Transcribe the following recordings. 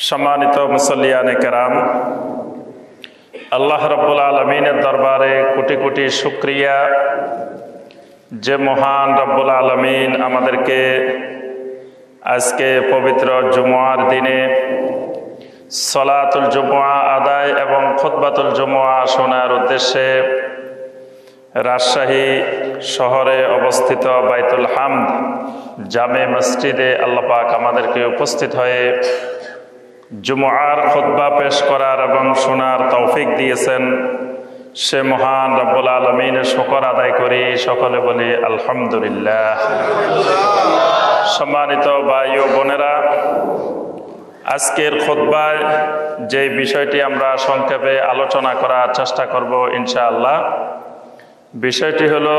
সম্মানিত মুসল্লিয়ানে কেরাম, আল্লাহ রাব্বুল আলামিনের দরবারে কোটি কোটি শুকরিয়া যে মহান রাব্বুল আলামিন আমাদেরকে আজকে পবিত্র জুমআর দিনে সলাতুল জুমআ আদায় এবং খুতবাতুল জুমআ শোনার উদ্দেশ্যে রাজশাহী শহরে অবস্থিত বাইতুল হামদ জামে মসজিদে আল্লাহ পাক আমাদেরকে উপস্থিত হয়ে জুমআর খুতবা পেশ করার এবং শোনার তৌফিক দিয়েছেন। সে মহান রব্বুল আলামিনের শুকর আদায় করি, সকলে বলি আলহামদুলিল্লাহ। সম্মানিত ভাই ও বোনেরা, আজকের খুতবায় যে বিষয়টি আমরা সংক্ষেপে আলোচনা করার চেষ্টা করব ইনশাআল্লাহ, বিষয়টি হলো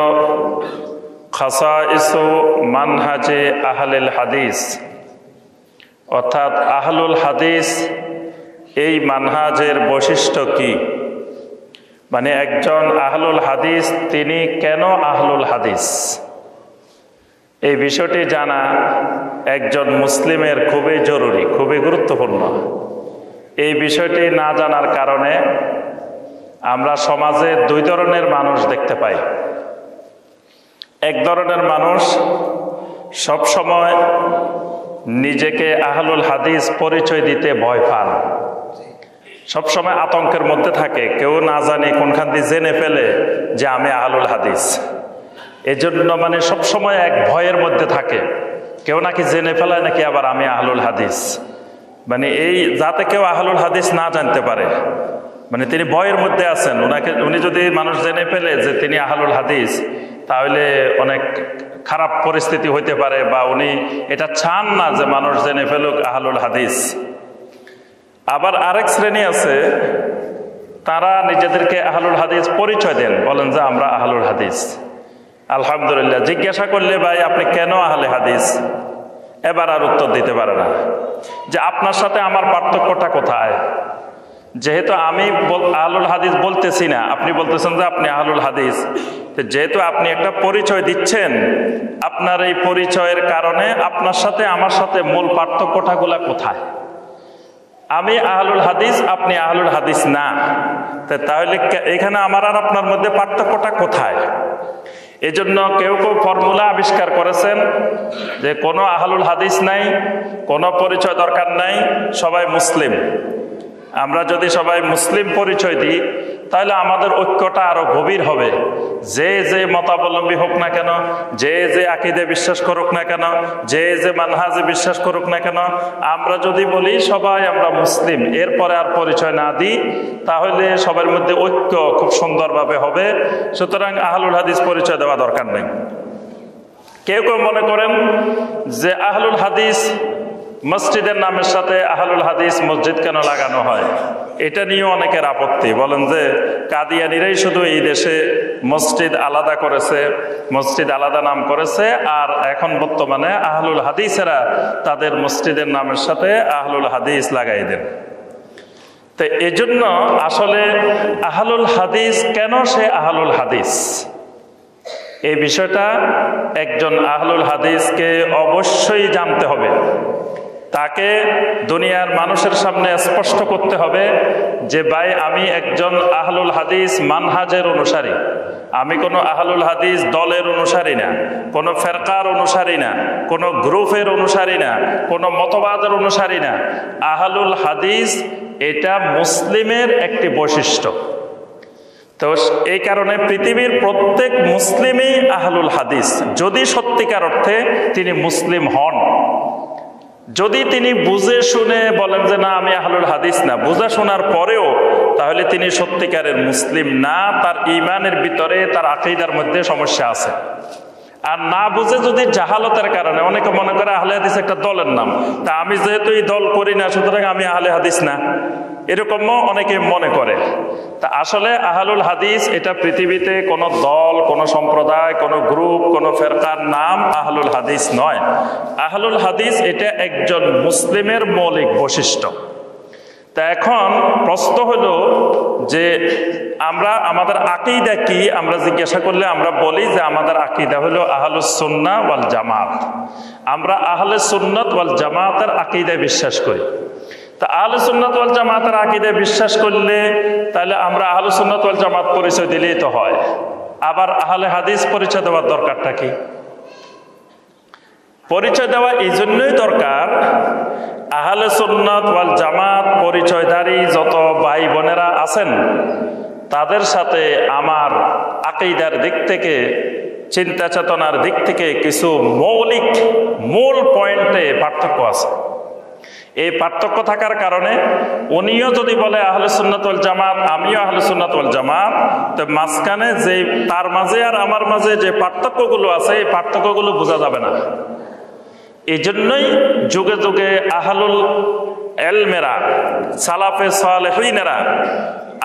খাসাইসু মানহাজে আহলুল হাদিস, অর্থাৎ আহলুল হাদিস এই মানহাজের বৈশিষ্ট্য কি, মানে একজন আহলুল হাদিস তিনি কেন আহলুল হাদিস, এই বিষয়টি জানা একজন মুসলিমের খুবই জরুরি, খুবই গুরুত্বপূর্ণ। এই বিষয়টি না জানার কারণে আমরা সমাজে দুই ধরনের মানুষ দেখতে পাই। এক ধরনের মানুষ সব সময় নিজেকে আহলুল হাদিস পরিচয় দিতে ভয় পান, সবসময় আতঙ্কের মধ্যে থাকে, কেউ না জানি কোনখান দিয়ে জেনে ফেলে যে আমি আহলুল হাদিস। এজন্য মানে সবসময় এক ভয়ের মধ্যে থাকে, কেউ নাকি জেনে ফেলায় নাকি আবার আমি আহলুল হাদিস, মানে এই যাতে কেউ আহলুল হাদিস না জানতে পারে, মানে তিনি ভয়ের মধ্যে আছেন। উনি যদি মানুষ জেনে ফেলে যে তিনি আহলুল হাদিস, তাহলে অনেক খারাপ পরিস্থিতি হইতে পারে, বা উনি এটা চান না যে মানুষ জেনে ফেলুক আহলুল হাদিস। আবার আরেক শ্রেণী আছে, তারা নিজেদেরকে আহলুল হাদিস পরিচয় দেন, বলেন যে আমরা আহলুল হাদিস। আলহামদুলিল্লাহ, জিজ্ঞাসা করলে ভাই আপনি কেন আহলে হাদিস, এবার আর উত্তর দিতে পারে না যে আপনার সাথে আমার পার্থক্যটা কোথায়। যেহেতু আমি আহলুল হাদিস বলতেছি না, আপনি বলতেছেন যে আপনি আহলুল হাদিস, যেহেতু আপনি একটা পরিচয় দিচ্ছেন, আপনার এই পরিচয়ের কারণে আপনার সাথে আমার সাথে মূল পার্থক্যটা গুলা কোথায়? আমি আহলুল হাদিস, আপনি আহলুল হাদিস না, তাহলে এখানে আমার আর আপনার মধ্যে পার্থক্যটা কোথায়? এজন্য কেউ কেউ ফর্মুলা আবিষ্কার করেছেন যে কোনো আহলুল হাদিস নাই, কোনো পরিচয় দরকার নাই, সবাই মুসলিম। আমরা যদি সবাই মুসলিম পরিচয় দিই তাহলে আমাদের ঐক্যটা আরো গভীর হবে। যে যে মতাবলম্বী হোক না কেন, যে যে আকীদে বিশ্বাস করুক না কেন, যে যে মানহাজে বিশ্বাস করুক না কেন, আমরা যদি বলি সবাই আমরা মুসলিম, এরপরে আর পরিচয় না দিই, তাহলে সবার মধ্যে ঐক্য খুব সুন্দরভাবে হবে। সুতরাং আহলুল হাদিস পরিচয় দেওয়া দরকার নেই। কেউ কেউ মনে করেন যে আহলুল হাদিস মসজিদের নামের সাথে আহলুল হাদিস মসজিদ কেন লাগানো হয়, এটা নিয়ে অনেকের আপত্তি। বলেন যে কাদিয়ানীরাই শুধু এই দেশে মসজিদ আলাদা করেছে, মসজিদ আলাদা নাম করেছে, আর এখন বর্তমানে আহলুল হাদিসেরা তাদের মসজিদের নামের সাথে আহলুল হাদিস লাগাই দেন। তো এজন্য আসলে আহলুল হাদিস কেন সে আহলুল হাদিস, এই বিষয়টা একজন আহলুল হাদিসকে অবশ্যই জানতে হবে। তাকে দুনিয়ার মানুষের সামনে স্পষ্ট করতে হবে যে ভাই আমি একজন আহলুল হাদিস মানহাজের অনুসারী, আমি কোনো আহলুল হাদিস দলের অনুসারী না, কোনো ফেরকার অনুসারী না, কোনো গ্রুপের অনুসারী না, কোনো মতবাদের অনুসারী না। আহলুল হাদিস এটা মুসলিমের একটি বৈশিষ্ট্য। তো এই কারণে পৃথিবীর প্রত্যেক মুসলিমই আহলুল হাদিস, যদি সত্যিকার অর্থে তিনি মুসলিম হন। যদি তিনি বুঝে শুনে বলেন যে না আমি আহলুল হাদিস না, বুঝা শোনার পরেও, তাহলে তিনি সত্যিকারের মুসলিম না, তার ঈমানের ভিতরে তার আকীদার মধ্যে সমস্যা আছে। আর না বুঝে যদি জাহালতের কারণে, অনেকে মনে করে আহলে হাদিস একটা দলের নাম, তা আমি যেহেতু এই দল করি না সুতরাং আমি আহলে হাদিস না, এরকমও অনেকে মনে করে। তা আসলে আহলুল হাদিস এটা পৃথিবীতে কোনো দল, কোনো সম্প্রদায়, কোনো গ্রুপ, কোনো ফেরকার নাম আহলুল হাদিস নয়। আহলুল হাদিস এটা একজন মুসলিমের মৌলিক বৈশিষ্ট্য। তা এখন প্রশ্ন হলো যে আমরা আমাদের আকীদা কি, আমরা জিজ্ঞাসা করলে আমরা বলি যে আমাদের আকীদা হলো আহলুস সুন্নাহ ওয়াল জামাত। আমরা আহলে সুন্নাত ওয়াল জামাতের আকীদায় বিশ্বাস করি। তা আহলে সুন্নাত ওয়াল জামাতের আকীদায় বিশ্বাস করলে তাহলে আমরা আহলে সুন্নাত ওয়াল জামাত পরিচয় দিলেই তো হয়। আবার আহলে হাদিস পরিচয় দেওয়ার দরকারটা কি? পরিচয় দেওয়া এই জন্যই দরকার, আহলে সুন্নাত ওয়াল জামাত পরিচয়ধারী যত ভাই বোনেরা আছেন তাদের সাথে আমার আকীদার দিক থেকে, চিন্তা চেতনার দিক থেকে কিছু মৌলিক মূল পয়েন্টে পার্থক্য আছে। এই পার্থক্য থাকার কারণে উনিও যদি বলে আহলে সুন্নাত ওয়াল জামাত, আমিও আহলে সুন্নাত ওয়াল জামাত, তো মাঝখানে যে তার মাঝে আর আমার মাঝে যে পার্থক্যগুলো আছে এই পার্থক্যগুলো বোঝা যাবে না। এই জন্যই যুগে যুগে আহলুল ইলমেরা, সালাফে সালেহিনেরা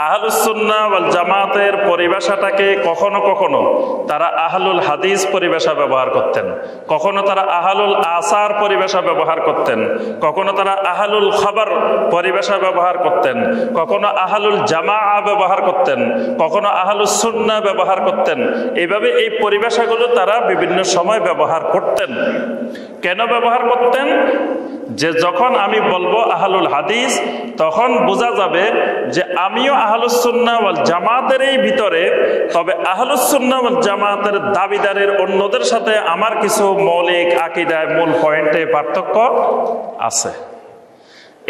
আহলুস সুন্নাহ ওয়াল জামাতের পরিভাষাটাকে কখনো কখনো তারা আহলুল হাদিস পরিভাষা ব্যবহার করতেন, কখনো তারা আহলুল আসার পরিভাষা ব্যবহার করতেন, কখনো তারা আহলুল খবর পরিভাষা ব্যবহার করতেন, কখনো আহলুল জামাআ ব্যবহার করতেন, কখনো আহলুস সুন্নাহ ব্যবহার করতেন। এইভাবে এই পরিভাষাগুলো তারা বিভিন্ন সময় ব্যবহার করতেন। কেন ব্যবহার করতেন? যে যখন আমি বলবো আহলুল হাদিস, তখন বোঝা যাবে যে আমিও আহলুস সুন্নাহ ওয়াল জামাতের এই ভিতরে, তবে আহলুস সুন্নাহ ওয়াল জামাতের দাবিদারের অন্যদের সাথে আমার কিছু মৌলিক আকীদায় মূল পয়েন্টে পার্থক্য আছে।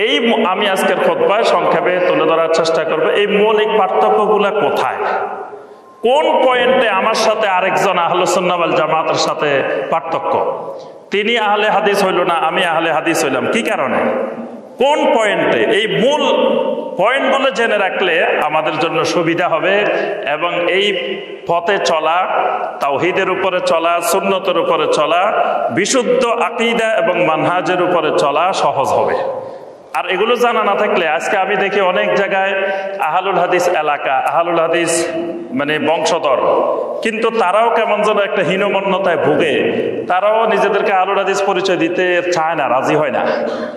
এই আমি আজকের খুতবায় সংক্ষেপে তুলে ধরার চেষ্টা করব এই মৌলিক পার্থক্যগুলো কোথায়, কোন পয়েন্টে আমার সাথে আরেকজন আহলুস সুন্নাহ ওয়াল জামাতের সাথে পার্থক্য। তিনি আহলে হাদিস হইল না, আমি আহলে হাদিস হইলাম, কি কারণে, কোন পয়েন্টে? এই মূল পয়েন্টগুলো জেনে রাখলে আমাদের জন্য সুবিধা হবে এবং এই পথে চলা, তাওহীদের উপরে চলা, সুন্নতের উপরে চলা, বিশুদ্ধ আকীদা এবং মানহাজের উপরে চলা সহজ হবে। আর এগুলো জানা না থাকলে আজকে আমি দেখি অনেক জায়গায় আহলুল হাদিস এলাকা, আহলুল হাদিস মানে বংশধর, কিন্তু তারাও কেমন যেন একটা হীনমন্যতায় ভুগে, তারাও নিজেদেরকে আহলুল হাদিস পরিচয় দিতে চায় না, রাজি হয় না,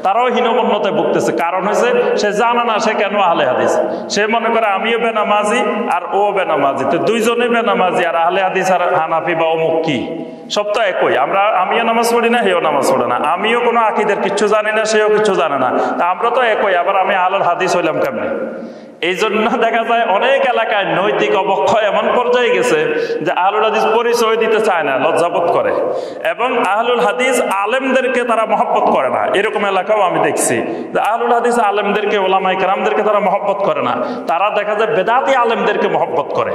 তারাও হীনমন্যতায় ভুগতেছে। কারণ হয়েছে সে জানা না সে কেন আহলে হাদিস। সে মনে করে আমিও বেনামাজি আর ও বেনামাজি, তো দুইজনে বেনামাজি, আর আহলে হাদিস আর হানাফি বা অমুক কি, সব তো একই। আমিও নামাজ পড়ি না, সেও নামাজ পড়ে না, আমিও কোনো আকীদার কিচ্ছু জানি না, সেও কিছু জানে না, তা আমরা তো একই, আবার আমি আহলুল হাদিস হইলাম কেমনে? এই জন্য দেখা যায় অনেক এলাকায় নৈতিক অবক্ষয় এমন পর্যায়ে গেছে যে আহলুল হাদিস পরিচয় দিতে চায় না, লজ্জাবোধ করে, এবং আহলুল হাদিস আলেমদেরকে তারা মহব্বত করে না। এরকম এলাকাও আমি দেখছি যে আহলুল হাদিস আলেমদেরকে, ওলামায়ে কেরামদেরকে তারা মহব্বত করে না, তারা দেখা যায় বেদাতি আলেমদেরকে মহব্বত করে।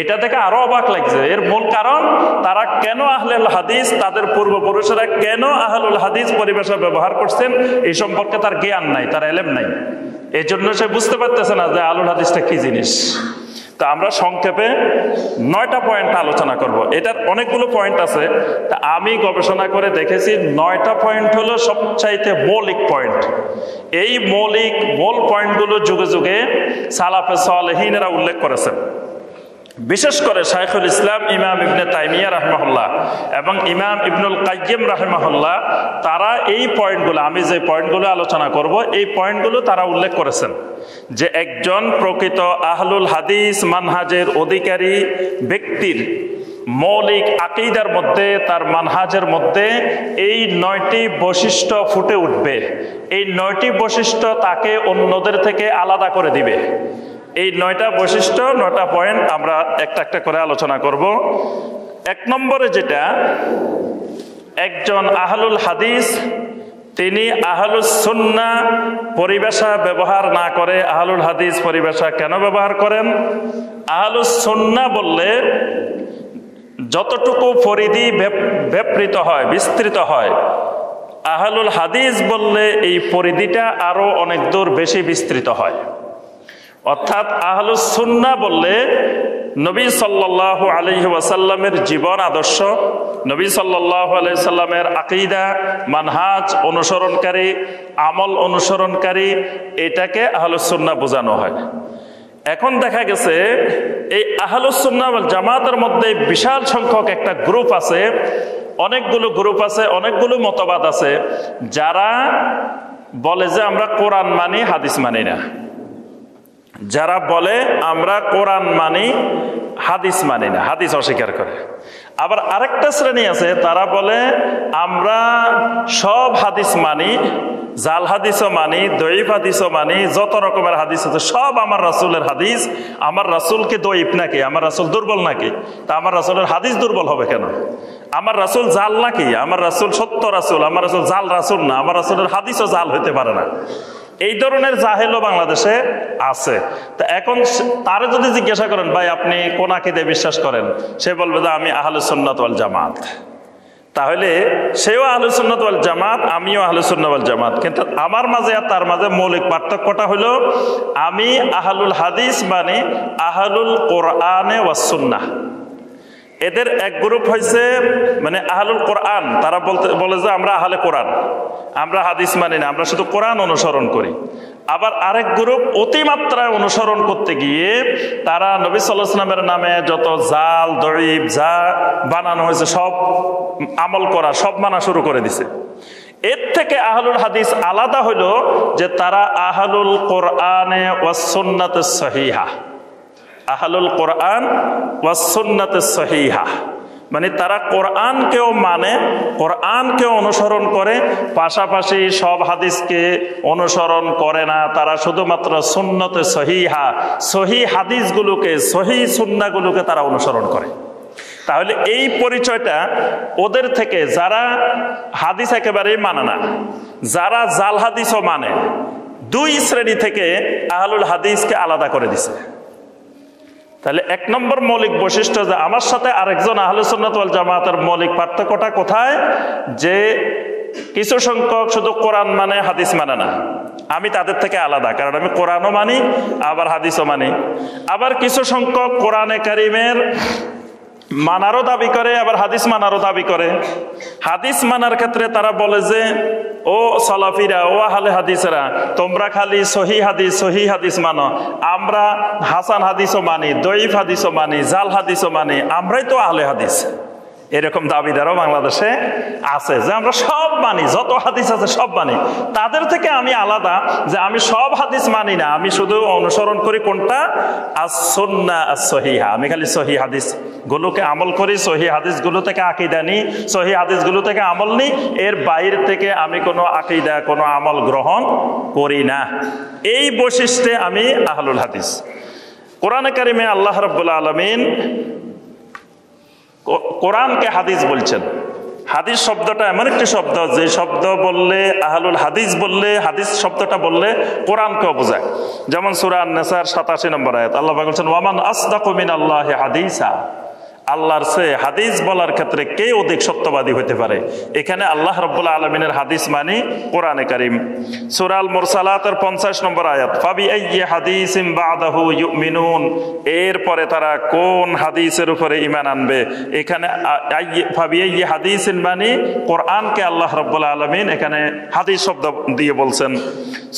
এটা থেকে আরো অবাক লাগছে। এর মূল কারণ তারা কেন আহলুল হাদিস, তাদের পূর্বপুরুষেরা কেন আহলুল হাদিস পরিভাষা ব্যবহার করছেন এই সম্পর্কে তার জ্ঞান নাই, তার ইলম নাই। এই জন্য সে বুঝতে পারতেছে না যে আহলুল হাদিসটা কি জিনিস। তা আমরা সংক্ষেপে 9টা পয়েন্ট আলোচনা করব। এটার অনেকগুলো পয়েন্ট আছে, তা আমি গবেষণা করে দেখেছি 9টা পয়েন্ট হলো সবচাইতে মৌলিক পয়েন্ট। এই মূল পয়েন্টগুলো যুগে যুগে সালাফে সালেহিনেরা উল্লেখ করেছেন। বিশেষ করে শাইখুল ইসলাম ইমাম ইবনে তাইমিয়া রাহিমাহুল্লাহ এবং ইমাম ইবনুল কাইয়িম রাহিমাহুল্লাহ, তারা এই পয়েন্টগুলো, আমি যে পয়েন্টগুলো আলোচনা করব এই পয়েন্টগুলো তারা উল্লেখ করেছেন যে একজন প্রকৃত আহলুল হাদিস মানহাজের অধিকারী ব্যক্তির মৌলিক আকীদার মধ্যে, তার মানহাজের মধ্যে এই 9টি বৈশিষ্ট্য ফুটে উঠবে। এই 9টি বৈশিষ্ট্য তাকে অন্যদের থেকে আলাদা করে দিবে। এই 9টা বৈশিষ্ট্য, 9টা পয়েন্ট আমরা একটা একটা করে আলোচনা করব। 1 নম্বরে যেটা, একজন আহলুল হাদিস তিনি আহলুস সুন্নাহ পরিভাষা ব্যবহার না করে আহলুল হাদিস পরিভাষা কেন ব্যবহার করেন? আহলুস সুন্নাহ বললে যতটুকু পরিধি ব্যাপৃত হয়, বিস্তৃত হয়, আহলুল হাদিস বললে এই পরিধিটা আরো অনেক দূর বেশি বিস্তৃত হয়। অর্থাৎ আহলুস সুন্নাহ বললে নবী সাল্লাল্লাহু আলাইহি ওয়াসাল্লামের জীবন আদর্শ, নবী সাল্লাল্লাহু আলাইহি সাল্লামের আকীদা, মানহাজ অনুসরণকারী, আমল অনুসরণকারী, এটাকে আহলুস সুন্নাহ বোঝানো হয়। এখন দেখা গেছে এই আহলুস সুন্নাহ ওয়াল জামাতের মধ্যে বিশাল সংখ্যক একটা গ্রুপ আছে, অনেকগুলো গ্রুপ আছে, অনেকগুলো মতবাদ আছে, যারা বলে যে আমরা কোরআন মানি, হাদিস মানি না। যারা বলে আমরা কোরআন মানি, হাদিস মানি না, হাদিস অস্বীকার করে। আবার আরেকটা শ্রেণী আছে, তারা বলে আমরা সব হাদিস মানি জাল হাদিসও মানি, দঈফ হাদিসও মানি, যত রকমের হাদিস আছে সব আমার রাসূলের হাদিস। আমার রাসূলকে দঈফ নাকি? আমার রাসূল দুর্বল নাকি? তা আমার রাসূলের হাদিস দুর্বল হবে কেন? আমার রাসূল জাল নাকি? আমার রাসূল সত্য রাসূল, আমার রাসূল জাল রাসূল না। আমার রাসূলের হাদিসও জাল হতে পারে না। এই ধরনের জাহেলও বাংলাদেশে আছে। তা এখন তারে যদি জিজ্ঞাসা করেন, ভাই আপনি কোন আকীদায় বিশ্বাস করেন, সে বলবে যে আমি আহলুস সুন্নাত ওয়াল জামাত। তাহলে সেও আহলুস সুন্নাত ওয়াল জামাত, আমিও আহলুস সুন্নাত ওয়াল জামাত। কিন্তু আমার মাঝে আর তার মাঝে মৌলিক পার্থক্যটা হলো, আমি আহলুল হাদিস মানে আহলুল কোরআনে ওয়াস সুন্নাহ। এদের এক গ্রুপ হয়েছে মানে আহলুল কোরআন, তারা বলে যে আমরা আহলে কোরআন, আমরা হাদিস মানি না, আমরা শুধু কোরআন অনুসরণ করি। আবার আরেক গ্রুপ অতিমাত্রায় অনুসরণ করতে গিয়ে তারা নবী সাল্লাল্লাহু আলাইহি ওয়াসাল্লামের নামে যত জাল দঈফ যা বানানো হয়েছে সব আমল করা, সব মানা শুরু করে দিছে। এর থেকে আহলুল হাদিস আলাদা হলো যে তারা আহলুল কোরআনে ওয়াস সুন্নাতুস সহিহা, আহলুল কোরআন ওয়াস সুন্নাতুস সহিহা, মানে তারা কোরআনকেও মানে, কোরআনকেও অনুসরণ করে, পাশাপাশি সব হাদিসকে অনুসরণ করে না। তারা শুধুমাত্র সুন্নতে সহিহা, সহি হাদিসগুলোকে, সহি সুন্নাহগুলোকে তারা অনুসরণ করে। তাহলে এই পরিচয়টা ওদের থেকে, যারা হাদিস একেবারেই মানে না, যারা জাল হাদিসও মানে, দুই শ্রেণী থেকে আহলুল হাদিসকে আলাদা করে দিছে। তাহলে এক নম্বর মৌলিক বৈশিষ্ট্য যে আমার সাথে আরেকজন আহলুস সুন্নাত ওয়াল জামাতের মৌলিক পার্থক্যটা কোথায়, যে কিছু সংখ্যক শুধু কোরআন মানে হাদিস মানে না, আমি তাদের থেকে আলাদা, কারণ আমি কোরআনও মানি আবার হাদিসও মানি। আবার কিছু সংখ্যক কোরআনে কারিমের মানারও দাবি করে, আবার হাদিস মানারও দাবি করে। হাদিস মানার ক্ষেত্রে তারা বলে যে ও সালাফিরা, ও আহলে হাদিসেরা, তোমরা খালি সহি হাদিস মানো, আমরা হাসান হাদিসও মানি, দঈফ হাদিসও মানি, জাল হাদিসও মানি, আমরাই তো আহলে হাদিস। এরকম দাবিদারও বাংলাদেশে আছে যে আমরা সব মানি, যত হাদিস আছে সব মানি। তাদের থেকে আমি আলাদা, যে আমি সব হাদিস মানি না, আমি শুধু অনুসরণ করি কোনটা, আস-সুন্নাহ আস-সহিহা। আমি খালি সহি হাদিস গুলোকে আমল করি, সহি হাদিসগুলো থেকে আকীদা নিই, সহি হাদিসগুলো থেকে আমল নিই, এর বাইরে থেকে আমি কোনো আকীদা, কোনো আমল গ্রহণ করি না। এই বৈশিষ্ট্যে আমি আহলুল হাদিস। কোরআনে কারিমে আল্লাহ রাব্বুল আলামিন কোরআনকে হাদিস বলছেন। হাদিস শব্দটা এমন একটি শব্দ, যে শব্দ বললে, আহলুল হাদিস বললে, হাদিস শব্দটা বললে কোরআনকেও বোঝায়। যেমন সূরা আন-নিসার 87 নম্বর আয়াত, আল্লাহ বলছেন ওয়ামান আসদাকু মিনাল্লাহি হাদিসা। আল্লাহর চেয়ে হাদিস বলার ক্ষেত্রে কে অধিক সত্যবাদী হতে পারে? এখানে আল্লাহ রাব্বুল আলামিনের হাদিস মানে কোরআনে কারীম। সূরা আল মুরসালাতের 50 নম্বর আয়াত, ফাবিআইয়ি হাদিসিন বাদাহু ইউমিনুন। এরপরে তারা কোন হাদিসের উপরে ঈমান আনবে? এখানে ফাবিআইয়ি হাদিসিন মানে কোরআনকে আল্লাহ রাব্বুল আলামিন এখানে হাদিস শব্দ দিয়ে বলছেন।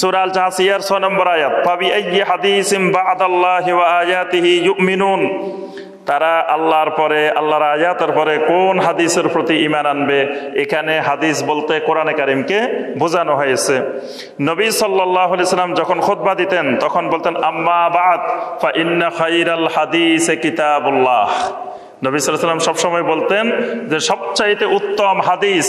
সূরা আল জাসিয়ার 6 নম্বর আয়াত, ফাবিআইয়ি হাদিসিন বাদাল্লাহি ওয়া আয়াতিহি ইউমিনুন। তারা আল্লাহর পরে, আল্লাহর আয়াতের পরে কোন হাদিসের প্রতি ঈমান আনবে? এখানে হাদিস বলতে কোরআনে কারীমকে বোঝানো হয়েছে। নবী সাল্লাল্লাহু আলাইহি সাল্লাম যখন খুতবা দিতেন তখন বলতেন আম্মা বা'দ ফা ইন্না খায়রাল হাদিসে কিতাবুল্লাহ। নবী সাল্লাল্লাহু আলাইহি সাল্লাম সবসময় বলতেন যে সবচাইতে উত্তম হাদিস,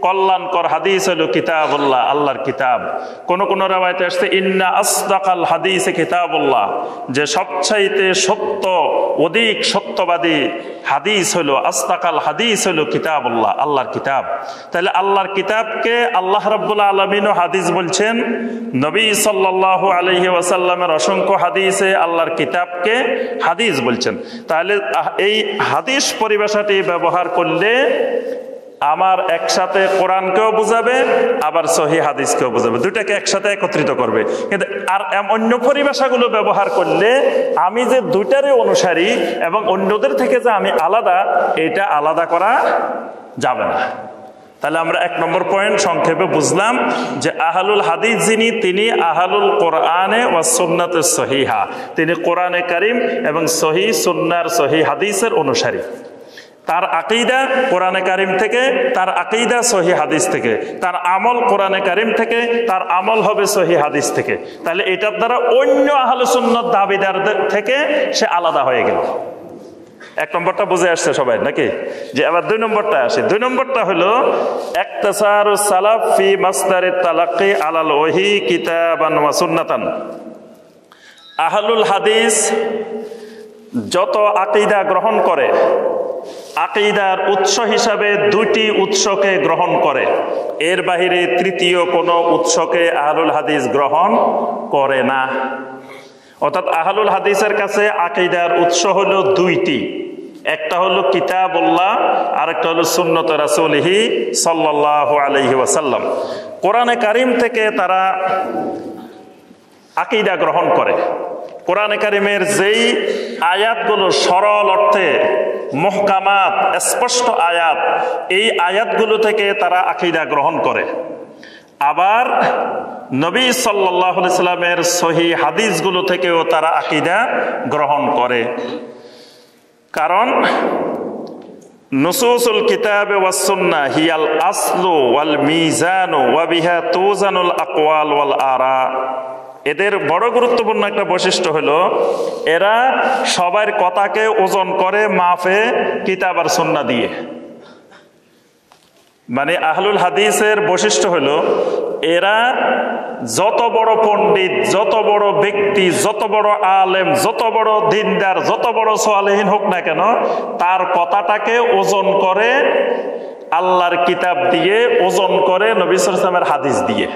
কল্যাণকর হাদিস হলো কিতাবুল্লাহ, আল্লাহর কিতাব। কোন কোন রাওয়ায়াতে আসছে ইন্না আসদাকাল হাদিসে কিতাবুল্লাহ, যে সবচাইতে সত্য, অধিক সত্যবাদী হাদিস হলো, আসদাকাল হাদিস হলো কিতাবুল্লাহ, আল্লাহর কিতাব। তাহলে আল্লাহর কিতাবকে আল্লাহ রাব্বুল আলামিনও হাদিস বলছেন, নবী সাল্লাল্লাহু আলাইহি ওয়াসাল্লামের অসংখ্য হাদিসে আল্লাহর কিতাবকে হাদিস বলছেন। তাহলে এই হাদিস পরিভাষাটি ব্যবহার করলে আমার একসাথে কোরআনকেও বুঝাবে, আবার সহি হাদিসকেও বুঝাবে, দুটাকে একসাথে একত্রিত করবে। কিন্তু আর অন্য পরিভাষাগুলো ব্যবহার করলে আমি যে দুইটারই অনুসারী এবং অন্যদের থেকে যে আমি আলাদা, এটা আলাদা করা যাবে না। তাহলে আমরা এক নম্বর পয়েন্ট সংক্ষেপে বুঝলাম যে আহলুল হাদিস যিনি, তিনি আহলুল কোরআনে ওয়াস সুন্নাতুস সহিহা, তিনি কোরআনে কারীম এবং সহি সুন্নাহর, সহি হাদিসের অনুসারী। তার আকীদা কোরআনে কারীম থেকে, তার আকীদা সহি হাদিস থেকে, তার আমল কোরআনে কারীম থেকে, তার আমল হবে সহি হাদিস থেকে। তাহলে এটার দ্বারা অন্য আহলে সুন্নাত দাবিদারদের থেকে সে আলাদা হয়ে গেল। এক নম্বরটা বুঝে আসছে সবাই নাকি? যে আবার দুই নম্বরটা আসে। দুই নম্বরটা হলো ইকতিসারুস সালাফ ফি মাসদারিত তালাক্কি আলাল ওয়াহি কিতাবান ওয়া সুন্নাতান। আহলুল হাদিস যত আকীদা গ্রহণ করে, আকীদার উৎস হিসাবে দুইটি উৎসকে গ্রহণ করে, এর বাহিরে তৃতীয় কোনো উৎসকে আহলুল হাদিস গ্রহণ করে না। অর্থাৎ আহলুল হাদিসের কাছে আকীদার উৎস হলো দুইটি, একটা হলো কিতাবুল্লাহ আর একটা হলো সুন্নত রাসূলিহি সাল্লাল্লাহু আলাইহি ওয়াসাল্লাম। কোরআনে কারীম থেকে তারা আকীদা গ্রহণ করে। কোরআনে কারীমের যেই আয়াতগুলো সরল অর্থে মুহকামাত, স্পষ্ট আয়াত, এই আয়াতগুলো থেকে তারা আকীদা গ্রহণ করে। আবার নবী সাল্লাল্লাহু আলাইহি সাল্লামের সহিহ হাদিসগুলো থেকেও তারা আকীদা গ্রহণ করে। কারণ নুসুসুল কিতাবে ওয়াস সুন্নাহ হিয়াল আসলু ওয়াল মিজানু ওয়া বিহা তুজানুল আকওয়াল ওয়াল আরা। এদের বড় গুরুত্বপূর্ণ একটা বৈশিষ্ট্য হলো এরা সবার কথাকে ওজন করে মাপে কিতাব আর সুন্নাহ দিয়ে। মানে আহলুল হাদিসের বৈশিষ্ট্য হলো এরা যত বড় পণ্ডিত, যত বড় ব্যক্তি, যত বড় আলেম, যত বড় দিনদার, যত বড় সালেহীন হোক না কেন, তার কথাটাকে ওজন করে আল্লাহর কিতাব দিয়ে, ওজন করে নবী সাল্লাল্লাহু আলাইহি ওয়াসাল্লামের হাদিস দিয়ে।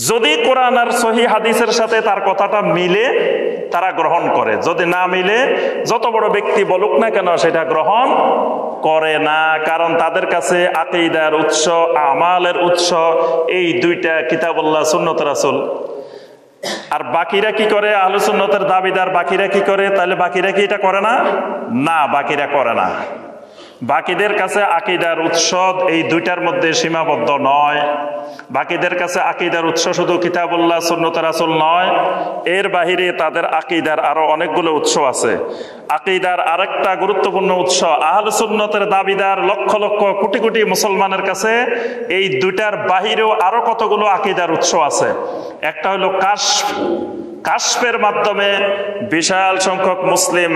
যদি কোরআন আর সহিহ হাদিসের সাথে তার কথাটা মিলে তারা গ্রহণ করে, যদি না মিলে যত বড় ব্যক্তি বলুক না কেন সেটা গ্রহণ করে না। কারণ তাদের কাছে আকীদার উৎস, আমালের উৎস এই দুইটা, কিতাবুল্লাহ, সুন্নত রাসূল। আর বাকিরা কি করে? আহলুস সুন্নতের দাবিদার বাকিরা কি করে? তাহলে বাকিরা কি এটা করে না? না, বাকিরা করে না। বাকিদের কাছে আকীদার উৎস এই দুইটার মধ্যে সীমাবদ্ধ নয়। বাকিদের কাছে আকীদার উৎস শুধু কিতাবুল্লাহ, সুন্নত রাসূল নয়, এর বাহিরে তাদের আকীদার আরো অনেকগুলো উৎস আছে। আকীদার আরেকটা গুরুত্বপূর্ণ উৎস, আহলুস সুন্নতের দাবিদার লক্ষ লক্ষ কোটি কোটি মুসলমানের কাছে এই দুইটার বাহিরেও আরো কতগুলো আকীদার উৎস আছে। একটা হলো কাশফ। কাশফের মাধ্যমে বিশাল সংখ্যক মুসলিম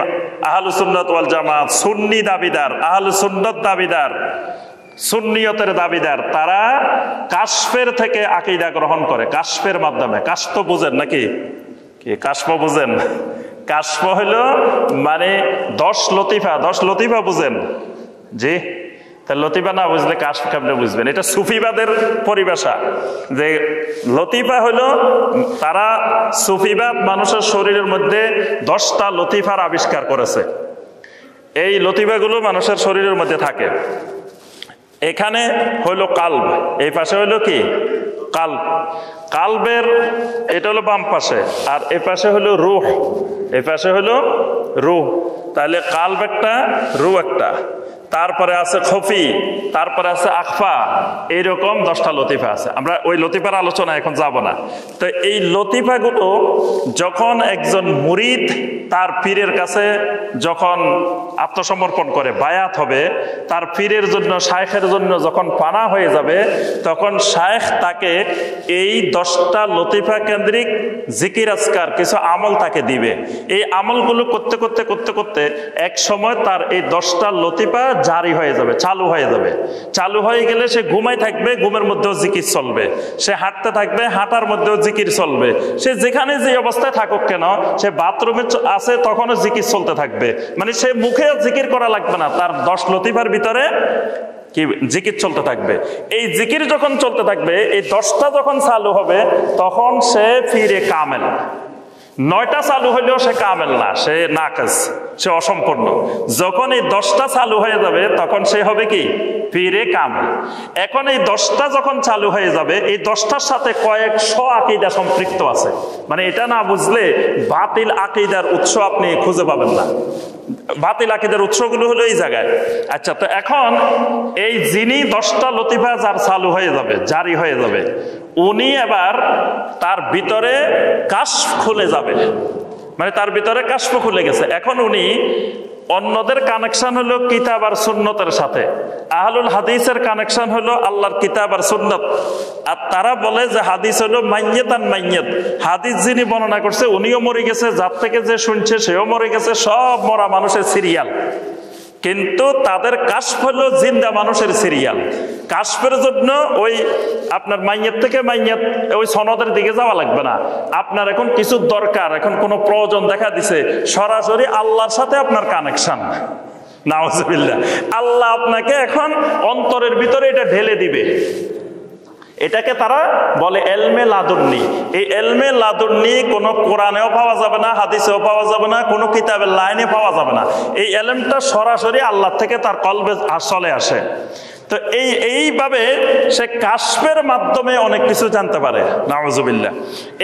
আহলুস সুন্নাত ওয়াল জামাত, সুন্নি দাবিদার, আহলুস সুন্নাত দাবিদার, সুন্নিয়তের দাবিদার, তারা কাশফের থেকে আকীদা গ্রহণ করে। কাশফের মাধ্যমে, কাশফ তো বুঝেন নাকি? কি কাশফ বুঝেন? কাশফ হলো মানে 10 লতিফা। 10 লতিফা বুঝেন? জি, লতিফা না বুঝলে কাশফ কেমনে বুঝবেন? এটা সুফিবাদের পরিভাষা। যে লতিফা হলো, তারা সুফিবাদ মানুষের শরীরের মধ্যে 10টা লতিফার আবিষ্কার করেছে। এই লতিফাগুলো মানুষের শরীরের মধ্যে থাকে। এখানে হইলো কালব, এই পাশে হইলো কি কালব। কালবের এটা হলো বাম পাশে, আর এ পাশে হলো রূহ, এই পাশে হলো রূহ। তাহলে কালব একটা, রূহ একটা, তারপরে আছে খফি, তারপরে আছে আখফা, এইরকম 10টা লতিফা আছে। আমরা ওই লতিফার আলোচনা এখন যাব না। তো এই লতিফাগুলো যখন একজন মুরিদ তার পীরের কাছে যখন আত্মসমর্পণ করে, বায়াত হবে, তার পীরের জন্য, শায়েখের জন্য যখন পানা হয়ে যাবে, তখন শায়েখ তাকে এই 10টা লতিফা কেন্দ্রিক জিকির আজকার কিছু আমল তাকে দিবে। এই আমলগুলো করতে করতে করতে করতে এক সময় তার এই 10টা লতিফা জারি হয়ে যাবে, চালু হয়ে যাবে। চালু হয়ে গেলে সে ঘুমাই থাকবে, ঘুমের মধ্যেও জিকির চলবে। সে হাঁটতে থাকবে, হাঁটার মধ্যেও জিকির চলবে। সে যেখানে যে অবস্থায় থাকুক কেন, সে বাথরুমে আছে তখনও জিকির চলতে থাকবে। মানে সে মুখে জিকির করা লাগবে না, তার 10 লতিফার ভিতরে কি জিকির চলতে থাকবে। এই জিকির যখন চলতে থাকবে, এই 10টা যখন চালু হবে, তখন সে ফিরে কামেল। 9টা চালু হইলেও সে কামেল না, সে নাকাস, সে অসম্পূর্ণ। যখন এই 10টা চালু হয়ে যাবে, তখন সে হবে কি পীরে কামেল। এখন এই 10টা যখন চালু হয়ে যাবে, এই 10টার সাথে কয়েকশো আকীদা সম্পৃক্ত আছে। মানে এটা না বুঝলে বাতিল আকীদার উৎস আপনি খুঁজে পাবেন না। বাতিল আকীদার উৎসগুলো হলো এই জায়গায়। আচ্ছা, তো এখন এই যিনি 10টা লতিফা যার চালু হয়ে যাবে, জারি হয়ে যাবে, উনি এবার তার ভিতরে কাশফ খুলে যাবে। মানে তার ভিতরে কাশফ খুলে গেছে। এখন উনি অন্যদের কানেকশন হলো কিতাব আর সুন্নতের সাথে, আহলুল হাদিসের কানেকশন হলো আল্লাহর কিতাব আর সুন্নত। আর তারা বলে যে হাদিস হলো মাইয়াত আর মাইয়াত, হাদিস যিনি বর্ণনা করছে উনিও মরে গেছে, যার থেকে যে শুনছে সেও মরে গেছে, সব মরা মানুষের সিরিয়াল। কিন্তু তাদের কাশফ হলো জিন্দা মানুষের সিরিয়াল। কাশফের জন্য ওই আপনার মাইয়াত থেকে মাইয়াত ওই সনদের দিকে যাওয়া লাগবে না। আপনার এখন কিছু দরকার, এখন কোনো প্রয়োজন দেখা দিছে, সরাসরি আল্লাহর সাথে আপনার কানেকশন। নাউজুবিল্লাহ, আল্লাহ আপনাকে এখন অন্তরের ভিতরে এটা ঢেলে দিবে। এটাকে তারা বলে এলমে লাদুন্নি। এই এলমে লাদুন্নি কোনো কোরআনেও পাওয়া যাবে না, হাদিসেও পাওয়া যাবে না, কোনো কিতাবের লাইনে পাওয়া যাবে না। এই এলমটা সরাসরি আল্লাহ থেকে তার কলবে চলে আসে। তো এইভাবে সে কাশফের মাধ্যমে অনেক কিছু জানতে পারে। নাউজুবিল্লাহ,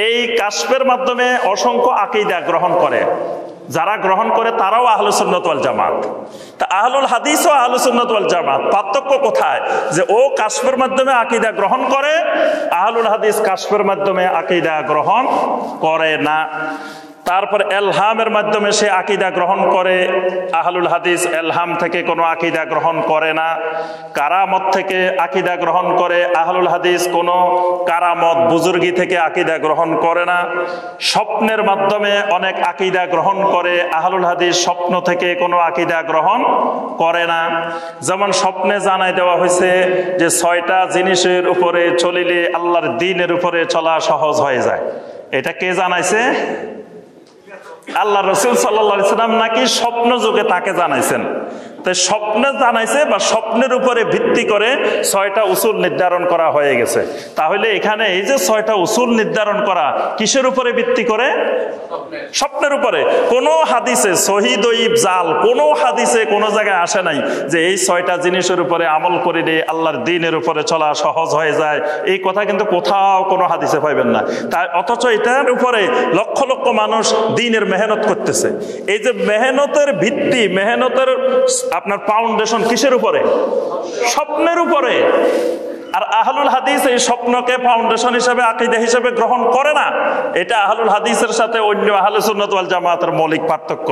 এই কাশফের মাধ্যমে অসংখ্য আকীদা গ্রহণ করে। যারা গ্রহণ করে তারাও আহলুস সুন্নাত ওয়াল জামাত। তা আহলুল হাদিস ও আহলুস সুন্নাত ওয়াল জামাত পার্থক্য কোথায়? যে ও কাশফের মাধ্যমে আকীদা গ্রহণ করে, আহলুল হাদিস কাশফের মাধ্যমে আকীদা গ্রহণ করে না। তারপর এলহামের মাধ্যমে সে আকীদা গ্রহণ করে, আহলুল হাদিস এলহাম থেকে কোনো আকীদা গ্রহণ করে না। কারামত থেকে আকীদা গ্রহণ করে, আহলুল হাদিস কোনো কারামত বুজুর্গি থেকে আকীদা গ্রহণ করে না। স্বপ্নের মাধ্যমে অনেক আকীদা গ্রহণ করে, আহলুল হাদিস স্বপ্ন থেকে কোনো আকীদা গ্রহণ করে না। যেমন স্বপ্নে জানাই দেওয়া হয়েছে যে 6টা জিনিসের উপরে চলিলে আল্লাহর দ্বীনের উপরে চলা সহজ হয়ে যায়। এটা কে জানাইছে? আল্লাহ রাসূল সাল্লাল্লাহু আলাইহি সাল্লাম নাকি স্বপ্ন যুগে তাকে জানাইছেন। তাই স্বপ্নে জানাইছে বা স্বপ্নের উপরে ভিত্তি করে 6টা উসুল নির্ধারণ করা হয়ে গেছে। তাহলে এখানে এই যে 6টা উসুল নির্ধারণ করা কিসের উপরে ভিত্তি করে? স্বপ্নের উপরে। কোন হাদিসে সহিহ দঈফ জাল কোনো হাদিসে কোনো জায়গায় আসে নাই যে এই 6টা জিনিসের উপরে আমল করিলে আল্লাহর দ্বীনের উপরে চলা সহজ হয়ে যায়। এই কথা কিন্তু কোথাও কোনো হাদিসে পাইবেন না। তাই অথচ এটার উপরে লক্ষ লক্ষ মানুষ দ্বীনের মেহনত করতেছে। এই যে মেহনতের ভিত্তি, মেহনতের আপনার ফাউন্ডেশন কিসের উপরে? স্বপ্নের উপরে। আর আহলুল হাদিস এই স্বপ্নকে ফাউন্ডেশন হিসেবে আকীদা হিসেবে গ্রহণ করে না। এটা আহলুল হাদিসের সাথে অন্য আহলুস সুন্নাত ওয়াল জামাতের মৌলিক পার্থক্য।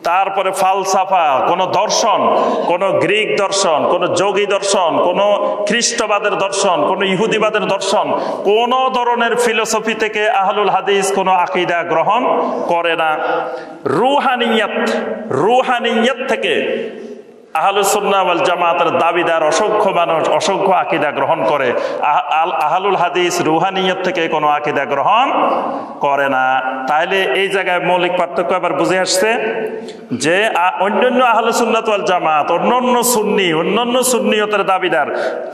তারপরে ফালসাফা, কোন দর্শন, কোন গ্রিক দর্শন, কোন যোগী দর্শন, কোন খ্রিস্টবাদের দর্শন, কোন ইহুদিবাদের দর্শন, কোন ধরনের ফিলোসফি থেকে আহলুল হাদিস কোন আকীদা গ্রহণ করে না। রুহানিয়ত থেকে আহলুস সুন্নাহ ওয়াল জামাতের দাবিদার অসংখ্য মানুষ অসংখ্য আকীদা গ্রহণ করে। আহলুল হাদিস রুহানিয়ত থেকে কোনো আকীদা গ্রহণ করে না। তাহলে এই জায়গায় মৌলিক পার্থক্য আবার বুঝে আসছে যে অন্যান্য আহলুস সুন্নাত ওয়াল জামাত, অন্যান্য সুন্নিয়তের দাবিদার,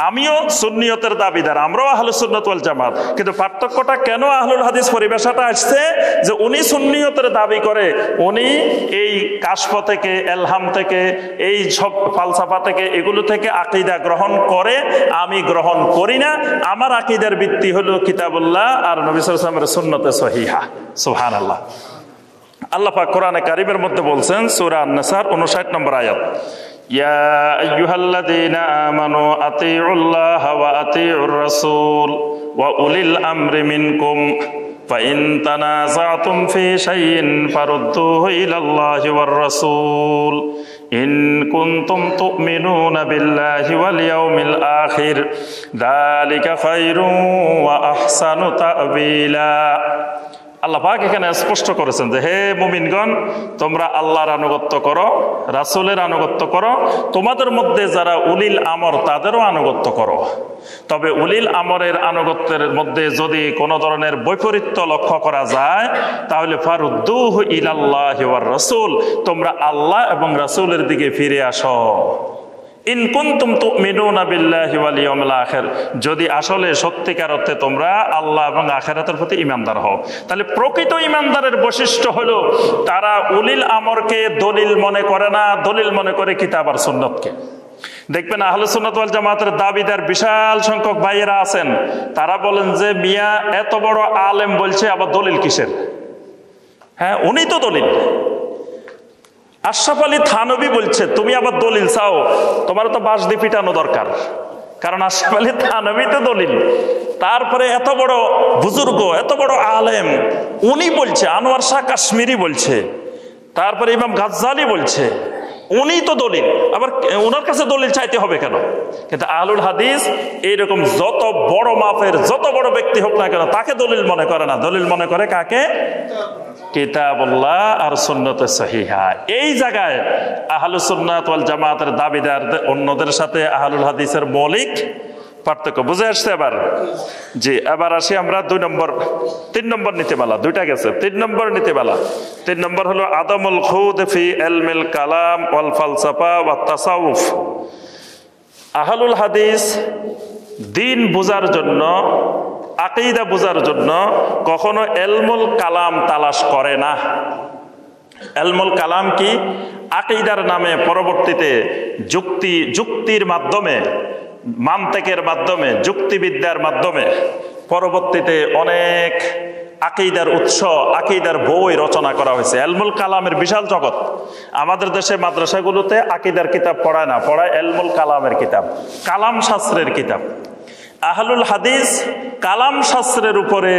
আমিও সুন্নিয়তের দাবিদার, আমরাও আহলুস সুন্নাত ওয়াল জামাত। কিন্তু পার্থক্যটা কেন আহলুল হাদিস পরিভাষাটা আসছে যে উনি সুন্নিয়তের দাবি করে, উনি এই কাশফ থেকে, এলহাম থেকে, এই সব ফালসাফা থেকে, এগুলো থেকে আকীদা গ্রহণ করে, আমি গ্রহণ করি না। আমার আকীদার ভিত্তি হলো কিতাবুল্লাহ আর নবী সাল্লাল্লাহু আলাইহি ওয়াসাল্লামের সুন্নতে সহিহা। সুবহানাল্লাহ। আল্লাহ পাক কোরআনে কারীমের মধ্যে বলছেন সূরা আন-নাসার 59 নম্বর আয়াত, ইয়া আইয়ুহাল্লাযীনা আমানু আতিউল্লাহা ওয়া আতিউর রাসূল ওয়া উলিল আমরি মিনকুম ফাইন তানাযাতুম ফি শাইইন ফারুদ্দুহু ইলাল্লাহি ওয়ার রাসূল ইন কুনতুম তুমিনুনা বিল্লাহি ওয়াল ইয়াউমিল আখির যালিকা খায়রুন ওয়া আহসানু তা'বীলা। আল্লাহ পাক এখানে স্পষ্ট করেছেন যে হে মুমিনগণ, তোমরা আল্লাহর আনুগত্য করো, রাসূলের আনুগত্য করো, তোমাদের মধ্যে যারা উলিল আমর তাদেরও আনুগত্য করো। তবে উলিল আমরের আনুগত্যের মধ্যে যদি কোনো ধরনের বৈপরীত্য লক্ষ্য করা যায় তাহলে ফারুদ্দুহু ইলাল্লাহি ওয়ার রাসূল, তোমরা আল্লাহ এবং রাসূলের দিকে ফিরে আসো। ইন কুনতুম তুমিনুনা বিল্লাহি ওয়াল ইয়াউমিল আখির, যদি আসলে সত্যিকার অর্থে তোমরা আল্লাহ এবং আখিরাতের প্রতি ঈমানদার হও। তাহলে প্রকৃত ঈমানদারের বৈশিষ্ট্য হলো তারা উলিল আমরকে দলিল মনে করে না, দলিল মনে করে কিতাব আর সুন্নাতকে। দেখবেন আহলে সুন্নাত ওয়াল জামাতের দাবিদার বিশাল সংখ্যক ভাইয়েরা আছেন, তারা বলেন যে মিয়া এত বড় আলেম বলছে আবার দলিল কিসের? হ্যাঁ, উনি তো দলিল। আশরাফ আলী থানভী বলছে তুমি আবার দলিল চাও, তোমার তো বাঁশ দিয়ে পিটানো দরকার, কারণ আশরাফ আলী থানভী তো দলিল। তারপরে এত বড় বুজুর্গ, এত বড় আলেম উনি বলছে, আনোয়ার শাহ কাশ্মীরি বলছে তারপরে ইমাম গাজ্জালি বলছে উনি তো দলিল, আবার ওনার কাছে দলিল চাইতে হবে কেন? কিন্তু আহলুল হাদিস এইরকম যত বড় মাপের যত বড় ব্যক্তি হোক না কেন তাকে দলিল মনে করে না, দলিল মনে করে কাকে? কিতাবুল্লাহ আর সুন্নতে সহিহা। এই জায়গায় আহলুস সুন্নাত ওয়াল জামাতের দাবিদার অন্যদের সাথে আহলুল হাদিসের মৌলিক পার্থক্য বুঝে আসছে। এবার জি, এবার আসি আমরা 3 নম্বর নীতিমালা, 2টা গেছে, 3 নম্বর নীতিমালা। 3 নম্বর হলো আদমুল খুদ ফি ইলমিল কালাম ওয়াল ফালসাফা ওয়াত তাসাউফ। আহলুল হাদিস দ্বীন বোঝার জন্য, আকীদা বোঝার জন্য কখনো ইলমুল কালাম তালাশ করে না। ইলমুল কালাম কি? আকীদার নামে পরবর্তীতে যুক্তির মাধ্যমে, মান্তিকের মাধ্যমে, যুক্তিবিদ্যার মাধ্যমে পরবর্তীতে অনেক আকীদার উৎস, আকীদার বই রচনা করা হয়েছে। ইলমুল কালামের বিশাল জগৎ। আমাদের দেশে মাদ্রাসাগুলোতে আকীদার কিতাব পড়ায় না, পড়ায় ইলমুল কালামের কিতাব, কালাম শাস্ত্রের কিতাব। আহলুল হাদিস কালাম শাস্ত্রের উপরে